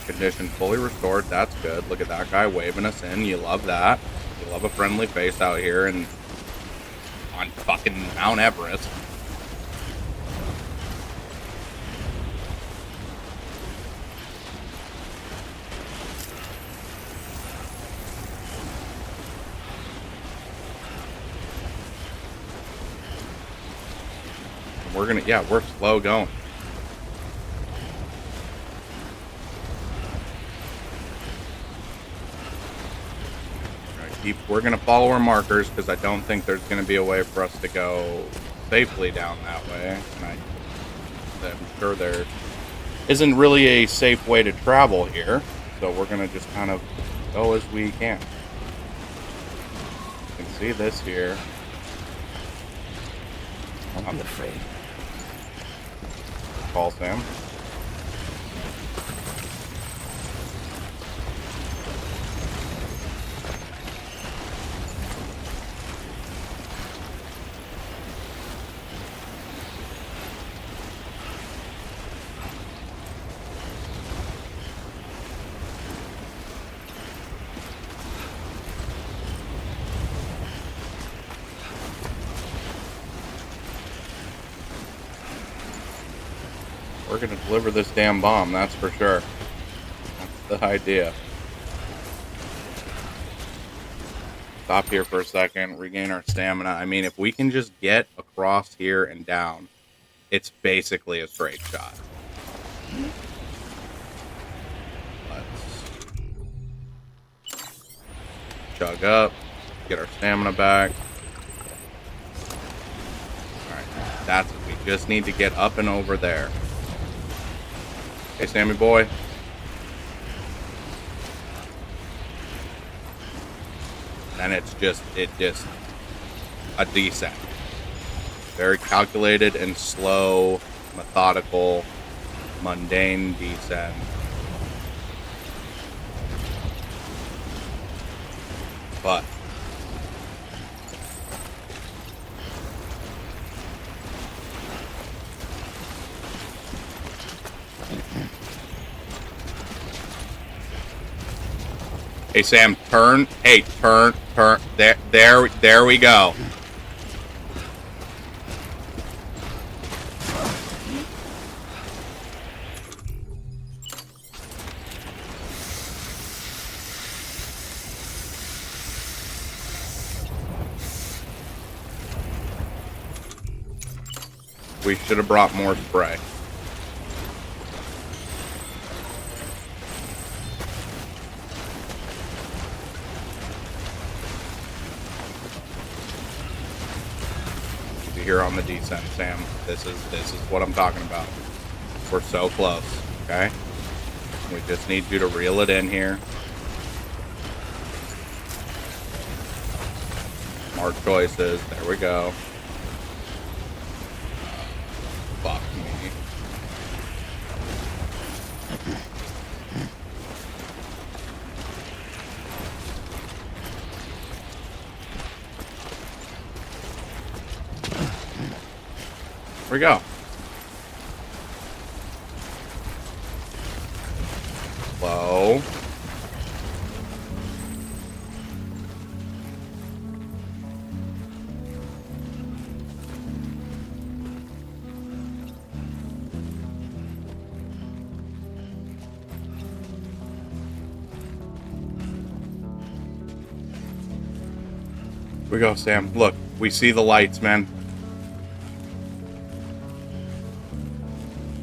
Condition fully restored. That's good. Look at that guy waving us in. You love that. You love a friendly face out here and on fucking Mount Everest. We're slow going. We're gonna follow our markers because I don't think there's gonna be a way for us to go safely down that way. And I'm sure there isn't really a safe way to travel here, so we're gonna just kind of go as we can. You can see this here. Don't be afraid. Call Sam. We're gonna deliver this damn bomb, that's for sure. That's the idea. Stop here for a second, regain our stamina. I mean, if we can just get across here and down, it's basically a straight shot. Let's chug up, get our stamina back. Alright, that's it. We just need to get up and over there. Hey, Sammy boy. And it's just a descent. Very calculated and slow, methodical, mundane descent. But hey Sam, turn. Hey, turn. There we go. We should have brought more spray. Here on the descent, Sam. This is what I'm talking about. We're so close, okay? We just need you to reel it in here. Smart choices. There we go. Fuck me. Here we go. Low. Here we go, Sam. Look, we see the lights, man.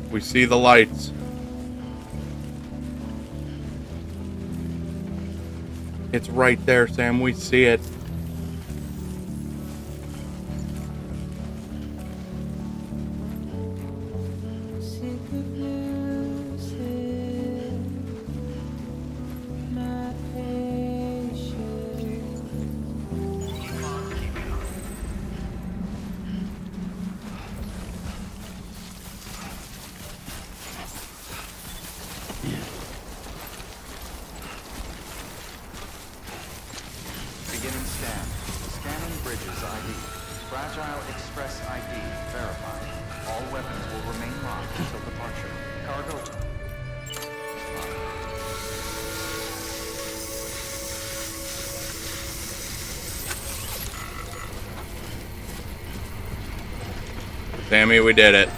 We see the lights. It's right there, Sam. We see it. Beginning scan. Scanning bridges ID. Fragile Express ID verified. All weapons will remain locked until departure. Cargo. Sammy, we did it.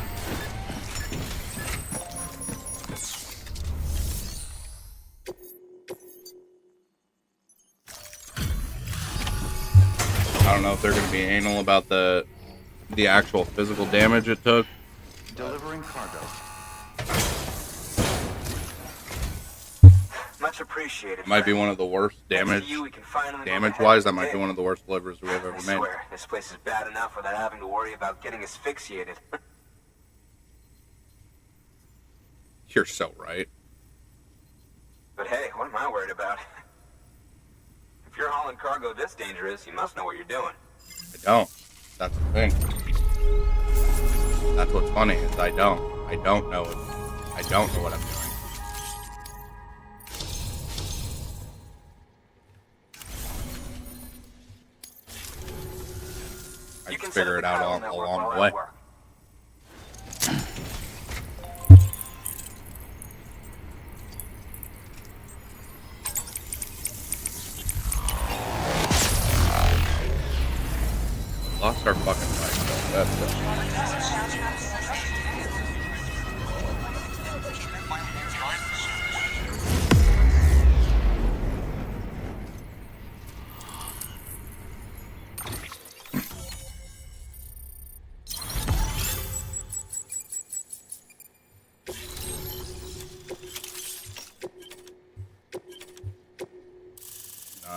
I don't know if they're going to be anal about the actual physical damage it took. Delivering cargo. Much appreciated. Might be one of the worst damage-wise. That might be one of the worst deliveries we've ever I made. swear, this place is bad enough without having to worry about getting asphyxiated. You're so right. But hey, what am I worried about? If you're hauling cargo this dangerous, you must know what you're doing. I don't. That's the thing. That's what's funny is I don't. I don't know what I'm doing. I just figure it out along the way. Lost our fucking life, though. That's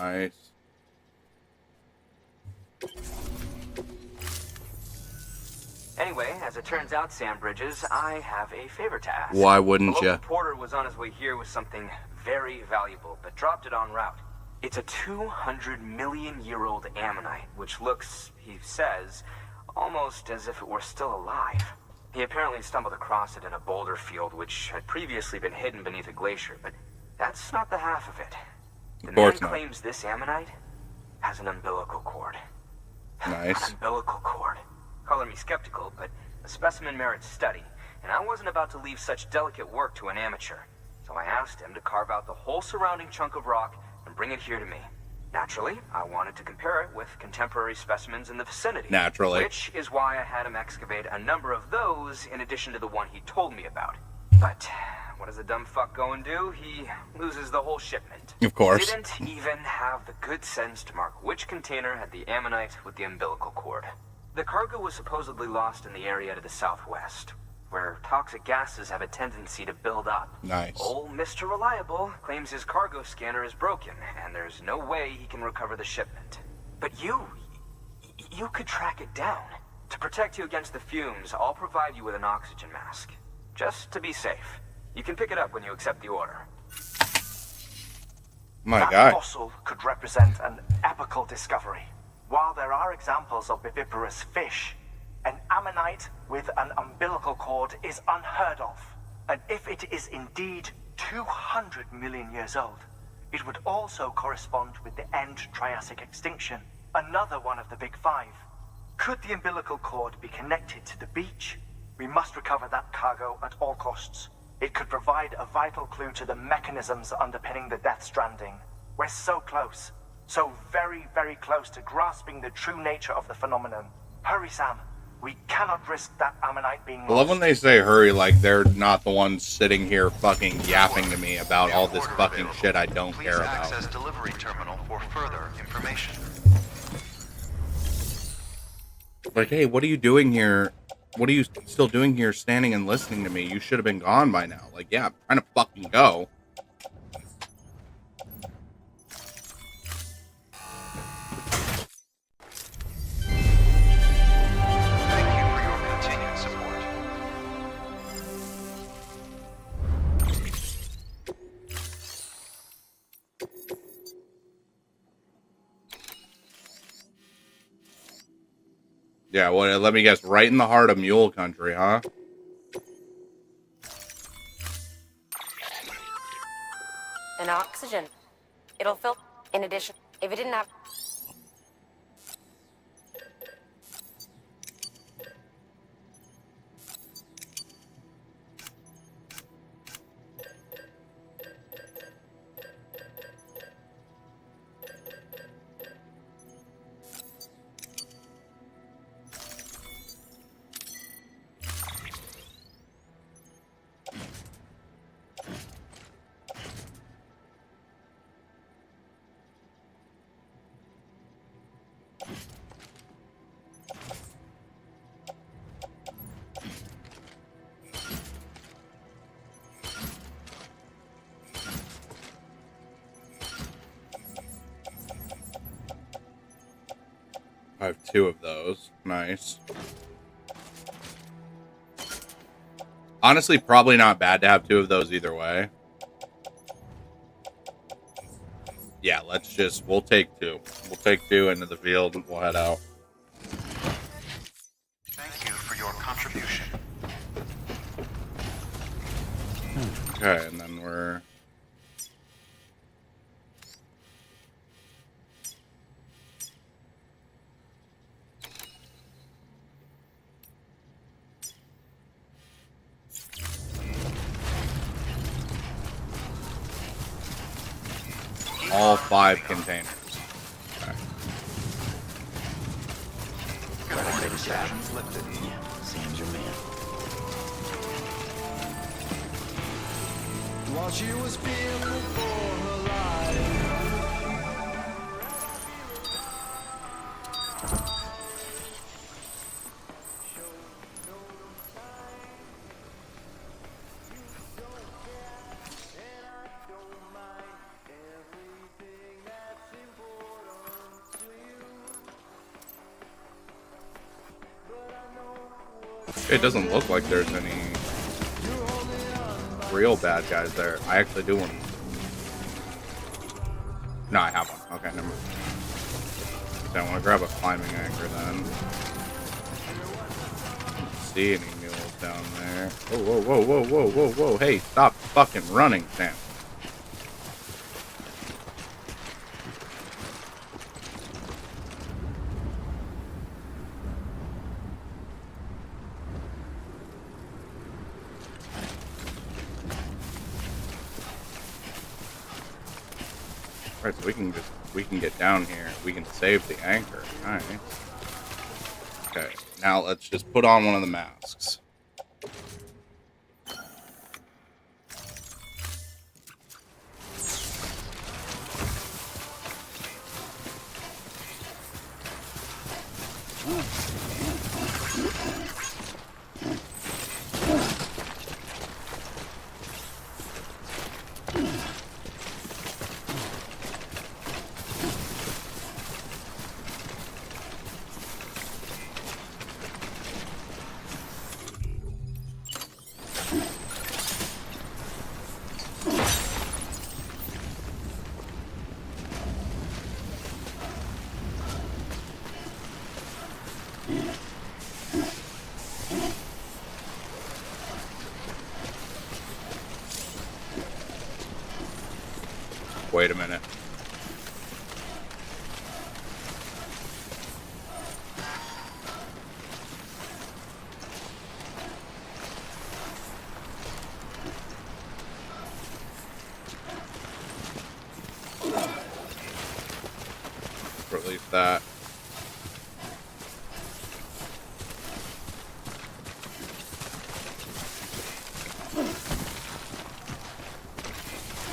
Nice. Anyway, as it turns out, Sam Bridges, I have a favor to ask. Why wouldn't the you? local porter was on his way here with something very valuable, but dropped it en route. It's a 200-million-year-old ammonite, which looks, he says, almost as if it were still alive. He apparently stumbled across it in a boulder field, which had previously been hidden beneath a glacier, but that's not the half of it. The man claims this ammonite has an umbilical cord. Nice. An umbilical cord. Color me skeptical, but the specimen merits study, and I wasn't about to leave such delicate work to an amateur. So I asked him to carve out the whole surrounding chunk of rock and bring it here to me. Naturally, I wanted to compare it with contemporary specimens in the vicinity. Naturally. Which is why I had him excavate a number of those in addition to the one he told me about. But what does the dumb fuck go and do? He loses the whole shipment. Of course. Didn't even have the good sense to mark which container had the ammonite with the umbilical cord. The cargo was supposedly lost in the area to the southwest, where toxic gases have a tendency to build up. Nice. Old Mr. Reliable claims his cargo scanner is broken, and there's no way he can recover the shipment. But you could track it down. To protect you against the fumes, I'll provide you with an oxygen mask. Just to be safe. You can pick it up when you accept the order. My that God. fossil could represent an epical discovery. While there are examples of viviparous fish, an ammonite with an umbilical cord is unheard of. And if it is indeed 200 million years old, it would also correspond with the end Triassic extinction, another one of the big five. Could the umbilical cord be connected to the beach? We must recover that cargo at all costs. It could provide a vital clue to the mechanisms underpinning the Death Stranding. We're so close. So very, very close to grasping the true nature of the phenomenon. Hurry, Sam. We cannot risk that ammonite being I love when they say hurry like they're not the ones sitting here fucking yapping to me about all this fucking shit I don't care about. Access delivery terminal for further information. Like, hey, what are you doing here? What are you still doing here standing and listening to me? You should have been gone by now. Like, yeah, I'm trying to fucking go. Yeah, well, let me guess, right in the heart of mule country, huh? And oxygen. It'll fill. In addition, if it didn't have. I have 2 of those. Nice. Honestly, probably not bad to have 2 of those either way. Yeah, we'll take 2. We'll take 2 into the field and we'll head out. Thank you for your contribution. Okay, and then we're... all 5 containers. Okay. Restrictions lifted. Yeah, Sam's your man. While she was feeling for her life. It doesn't look like there's any real bad guys there. I actually do want to. No, I have one. Okay, never mind. So I want to grab a climbing anchor then. I don't see any mules down there. Whoa, whoa, whoa, whoa, whoa, whoa, whoa. Hey, stop fucking running, Sam. Right, so we can get down here. We can save the anchor. Alright. Okay, now let's just put on one of the masks. Wait a minute. Release that.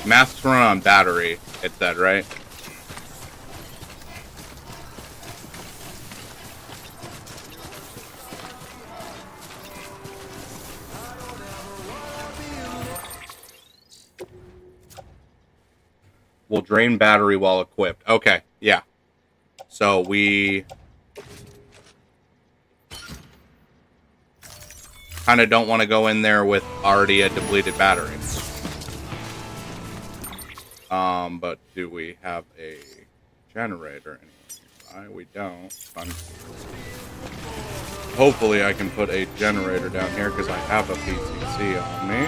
Masks run on battery, it said, right? Will drain battery while equipped. Okay, yeah. So we kind of don't want to go in there with already a depleted battery. But do we have a generator anywhere? We don't. Hopefully I can put a generator down here because I have a PCC on me.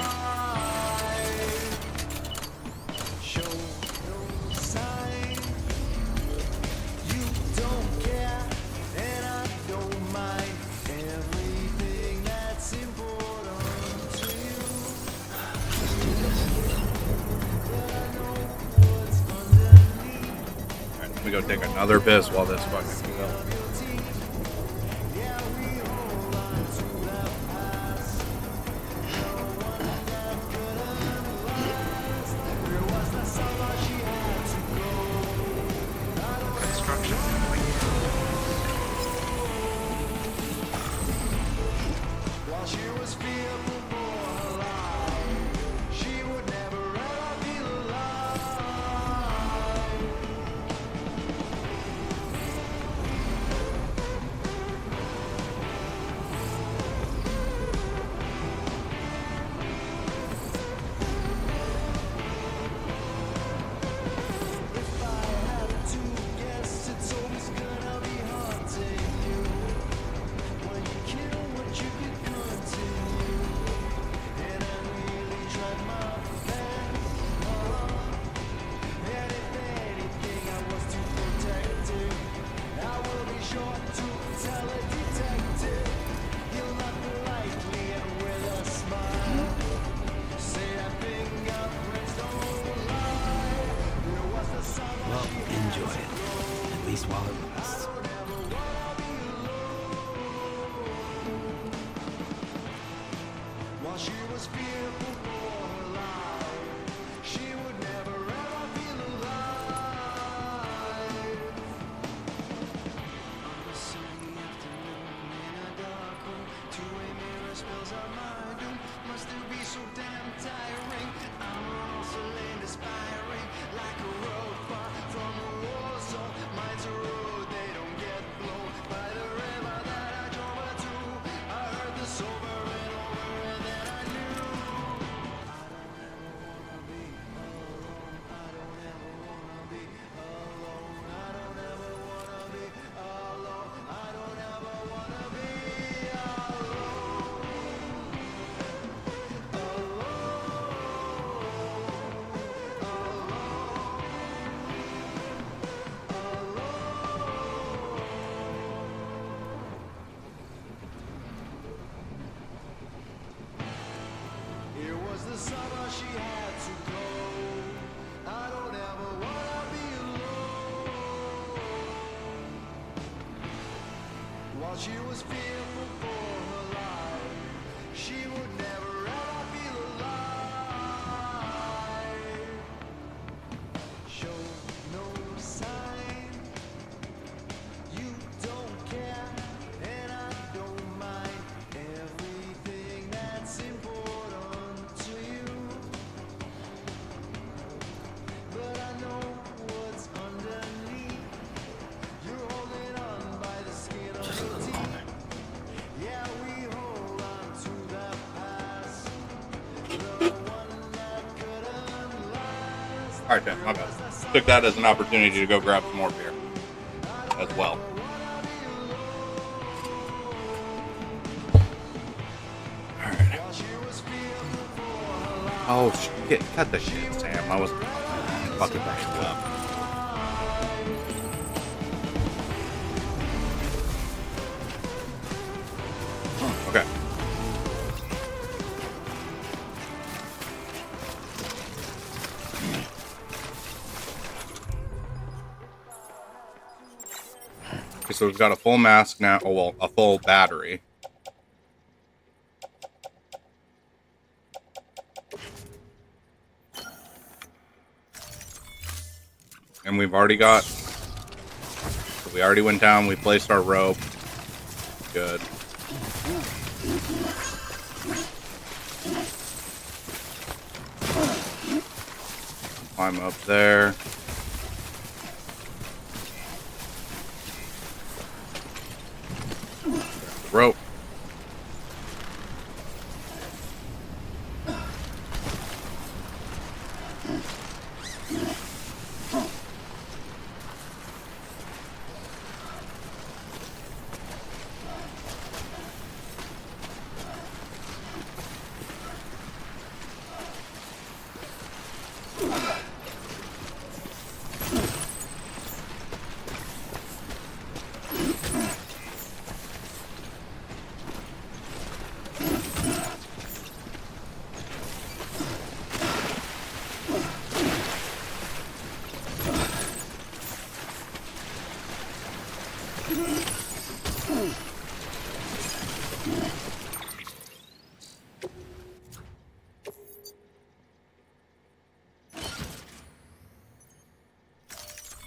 Let me go take another piss while this fucking goes. Construction complete. While she was fearful for her life, she would never ever feel alive. If I had to guess, it's always gonna be haunting you. When you kill what you can continue, and I really tried my best. And if anything, I was too protective. I will be sure to tell a detective. He'll not politely and with a smile say that fingerprints don't lie. There was the summer. Well, enjoy it. At least while it lasts. While she was fearful for her life, she would never ever feel alive. On a sunny afternoon in a dark room, two-way mirror spells out my doom. Must it be so damn tiring? I'm also inspiring, like a road far from a war zone. Mine's a road, they don't get blown by the river that I drove her to. I heard the sober the summer she had to go. I don't ever wanna be alone. While she was fearful for her life, she would never ever feel alive. Show no sign, you don't care, and I don't mind everything that's important to you. But I know what's underneath. You're holding on by the skin of your teeth. Yeah, we hold on to the past, the one that couldn't last. Alright, Tim, my bad. Took that as an opportunity to go grab some more beer as well. Alright. Oh, shit. Cut the shit, Sam. I was fucking back up. Okay. Okay, so we've got a full mask now. Oh, well, a full battery. And we've already got... So we already went down. We placed our rope. Good. Climb up there. Rope.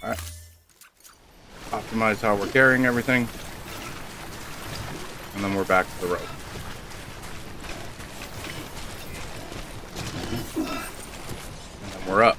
Alright. Optimize how we're carrying everything. And then we're back to the rope. And then we're up.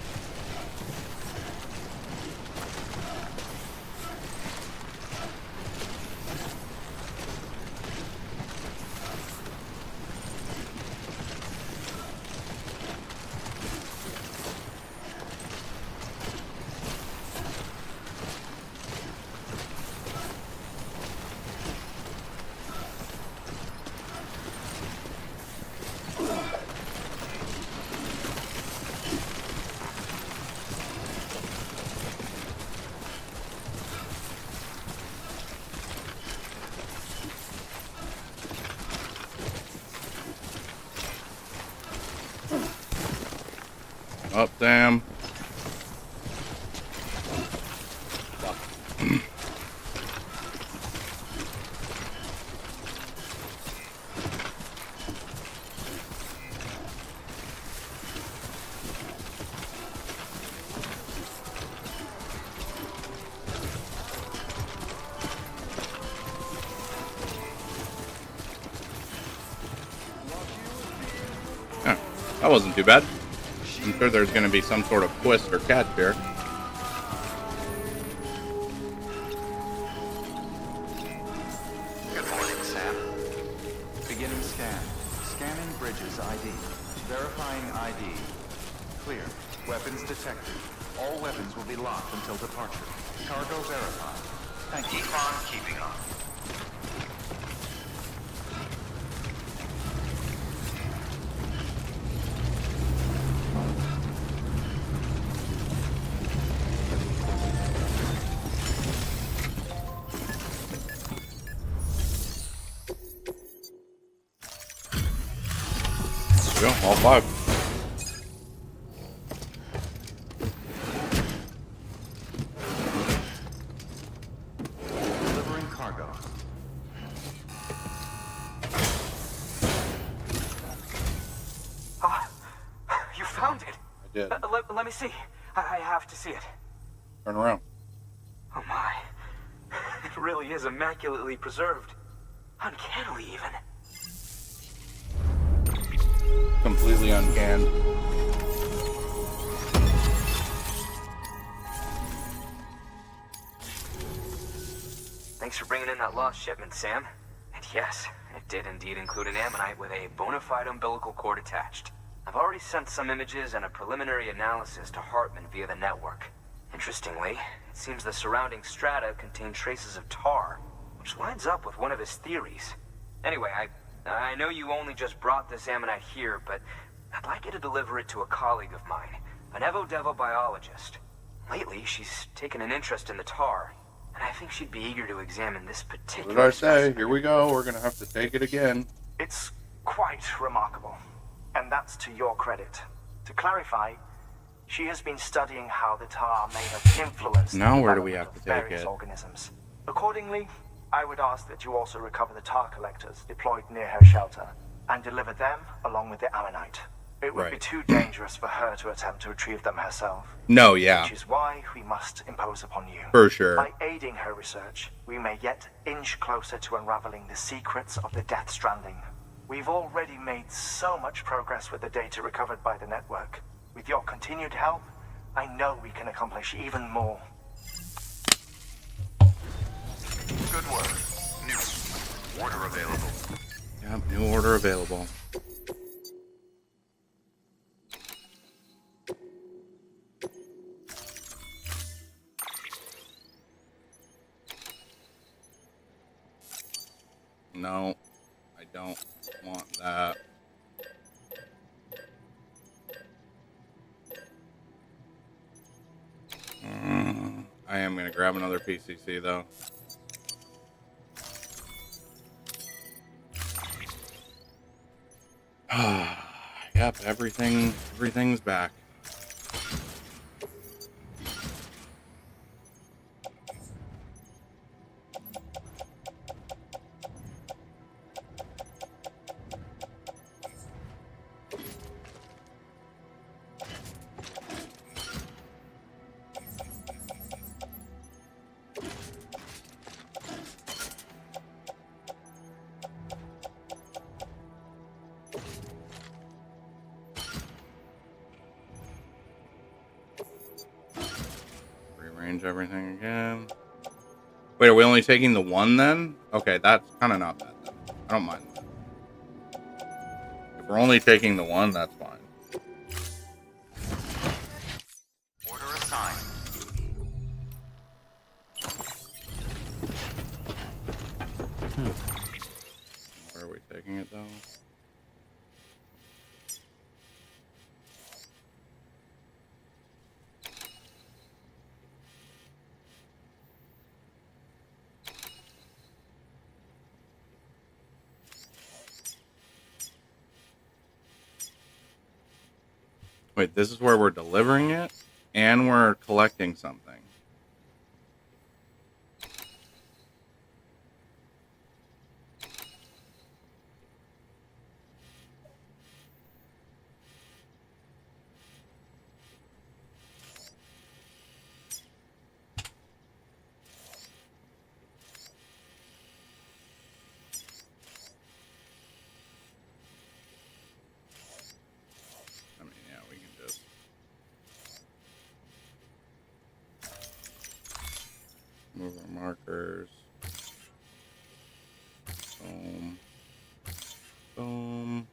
Up, Sam. Yeah, that wasn't too bad. I'm sure there's going to be some sort of twist or catch here. Good morning, Sam. Beginning scan. Scanning bridges ID. Verifying ID. Clear. Weapons detected. All weapons will be locked until departure. Cargo verified. Thank you. Keep on keeping on. There we go, all 5. did. Let me see. I have to see it. Turn around. Oh my. It really is immaculately preserved. Uncannily even. Completely uncanned. Thanks for bringing in that lost shipment, Sam. And yes, it did indeed include an ammonite with a bona fide umbilical cord attached. I've already sent some images and a preliminary analysis to Hartman via the network. Interestingly, it seems the surrounding strata contain traces of tar, which lines up with one of his theories. Anyway, I know you only just brought this ammonite here, but I'd like you to deliver it to a colleague of mine, an Evo-Devo biologist. Lately, she's taken an interest in the tar, and I think she'd be eager to examine this particular What did I say? specimen. Here we go. We're gonna have to take it again. It's quite remarkable, and that's to your credit. To clarify, she has been studying how the tar may have influenced Now the where do we development have of to take various it? organisms. Accordingly, I would ask that you also recover the tar collectors deployed near her shelter and deliver them along with the ammonite. It would be Right. too dangerous for her to attempt to retrieve them herself. No, yeah. Which is why we must impose upon you. For sure. By aiding her research, we may yet inch closer to unraveling the secrets of the Death Stranding. We've already made so much progress with the data recovered by the network. With your continued help, I know we can accomplish even more. Good work. New order available. Yep, new order available. No, I don't want that. I am going to grab another PCC though. Yep, everything's back. Rearrange everything again. Wait, are we only taking the one then? Okay, that's kind of not bad then. I don't mind that. If we're only taking the one, that's fine. Order assigned. Where are we taking it though? Wait, this is where we're delivering it and we're collecting something. I mean, yeah, we can just move our markers. Boom. Boom.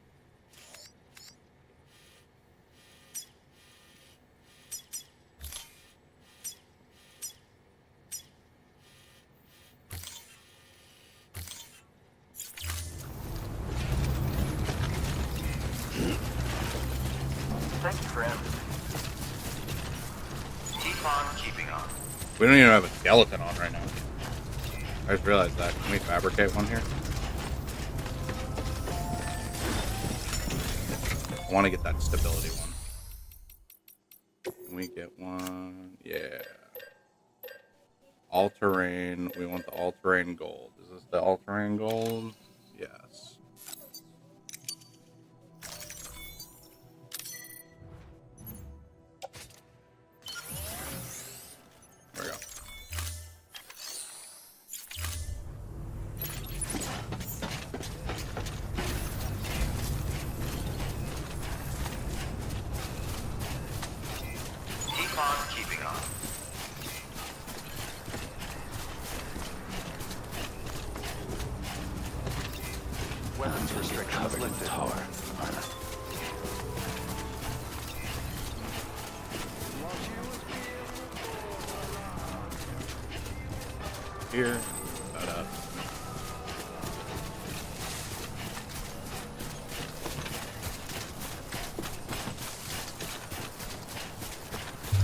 Thank you for everything. Keep on keeping on. We don't even have a skeleton on right now. I just realized that. Can we fabricate one here? I want to get that stability one. Can we get one? Yeah. All-terrain. We want the all-terrain gold. Is this the all-terrain gold? Yes. here. That up.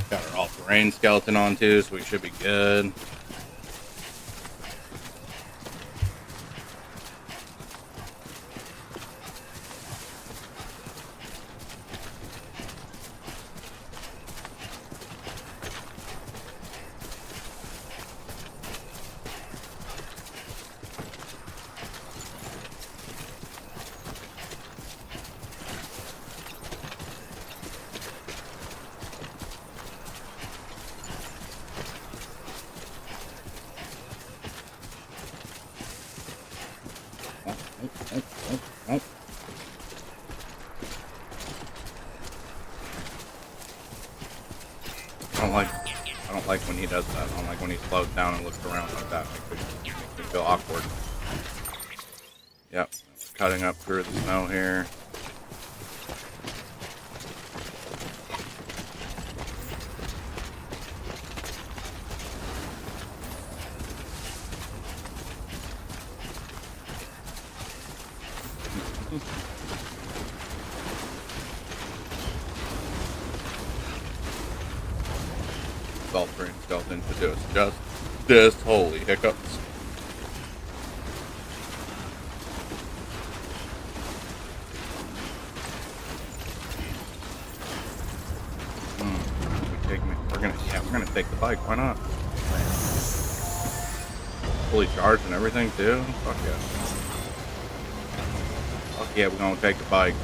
Got our all-terrain skeleton on too, so we should be good. I don't like when he does that. I don't like when he slows down and looks around like that. Makes me feel awkward. Yep, cutting up through the snow here. Salt-free skeleton produce just this. Holy hiccups. We're gonna take the bike. Why not? Fully charged and everything too. Fuck yeah. Fuck yeah, we're gonna take the bike.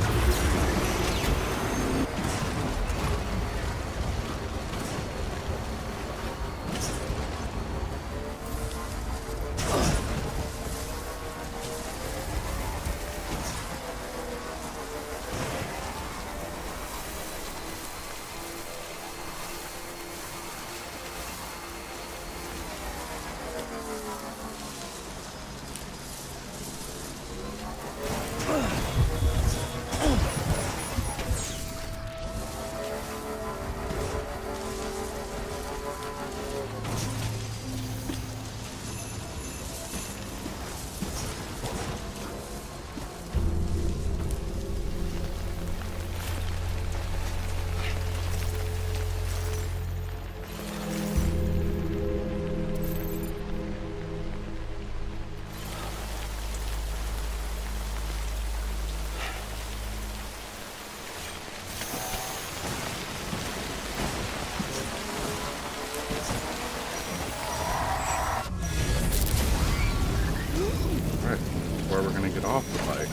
Where we're gonna get off the bike.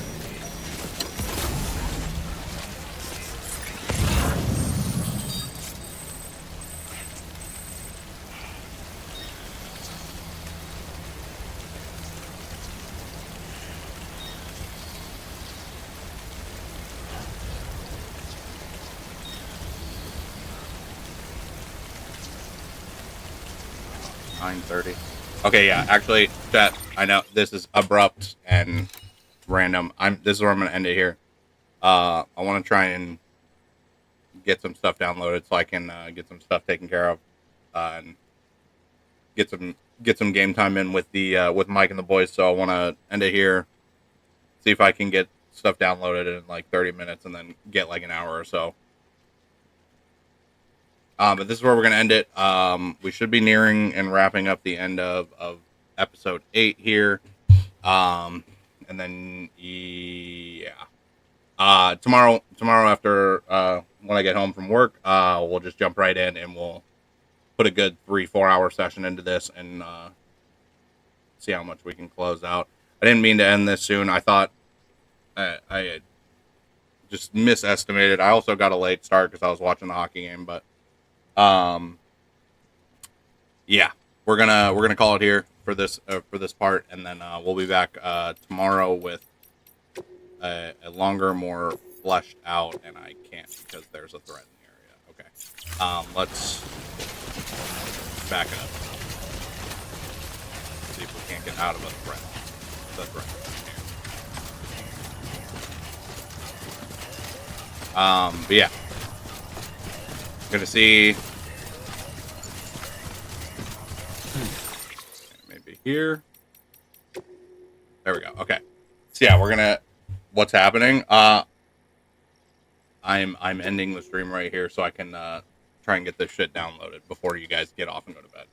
$9:30. Okay, yeah, actually, chat, I know this is abrupt and random. This is where I'm gonna end it here. I want to try and get some stuff downloaded so I can get some stuff taken care of, and get some game time in with the with Mike and the boys. So I want to end it here. See if I can get stuff downloaded in like 30 minutes, and then get like an hour or so. But this is where we're gonna end it. We should be nearing and wrapping up the end of episode 8 here. And then yeah, tomorrow after when I get home from work, we'll just jump right in and we'll put a good 3-4 hour session into this and see how much we can close out. I didn't mean to end this soon. I thought I had just misestimated. I also got a late start because I was watching the hockey game, but yeah, we're gonna call it here for this part, and then we'll be back tomorrow with a longer, more fleshed out, and I can't because there's a threat in the area. Okay, let's back it up. See if we can't get out of a threat. The threat. But yeah, gonna see. Maybe. here. There we go. Okay. So yeah, we're gonna. What's happening? I'm ending the stream right here so I can try and get this shit downloaded before you guys get off and go to bed.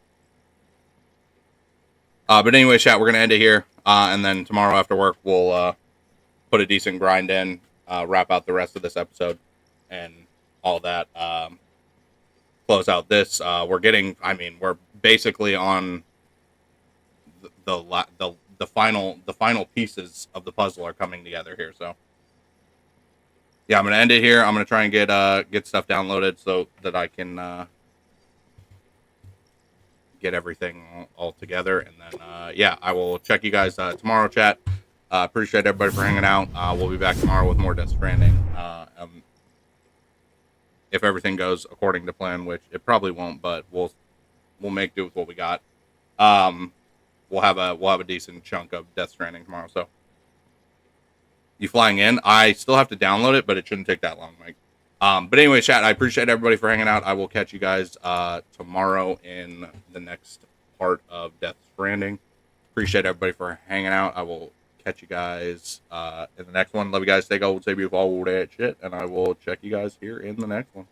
But anyway, chat, we're gonna end it here, and then tomorrow after work we'll put a decent grind in, wrap out the rest of this episode, and all that. Close out this. We're getting. I mean, we're basically on the final pieces of the puzzle are coming together here. So yeah, I'm gonna end it here. I'm gonna try and get stuff downloaded so that I can get everything all together, and then yeah, I will check you guys tomorrow, chat. Appreciate everybody for hanging out. We'll be back tomorrow with more Death Stranding. If everything goes according to plan, which it probably won't, but we'll make do with what we got. We'll have a decent chunk of Death Stranding tomorrow. So you flying in? I still have to download it, but it shouldn't take that long, Mike. But anyway, chat, I appreciate everybody for hanging out. I will catch you guys tomorrow in the next part of Death Stranding. Appreciate everybody for hanging out. I will catch you guys in the next one. Love you guys. Stay gold, stay beautiful, all that shit. And I will check you guys here in the next one.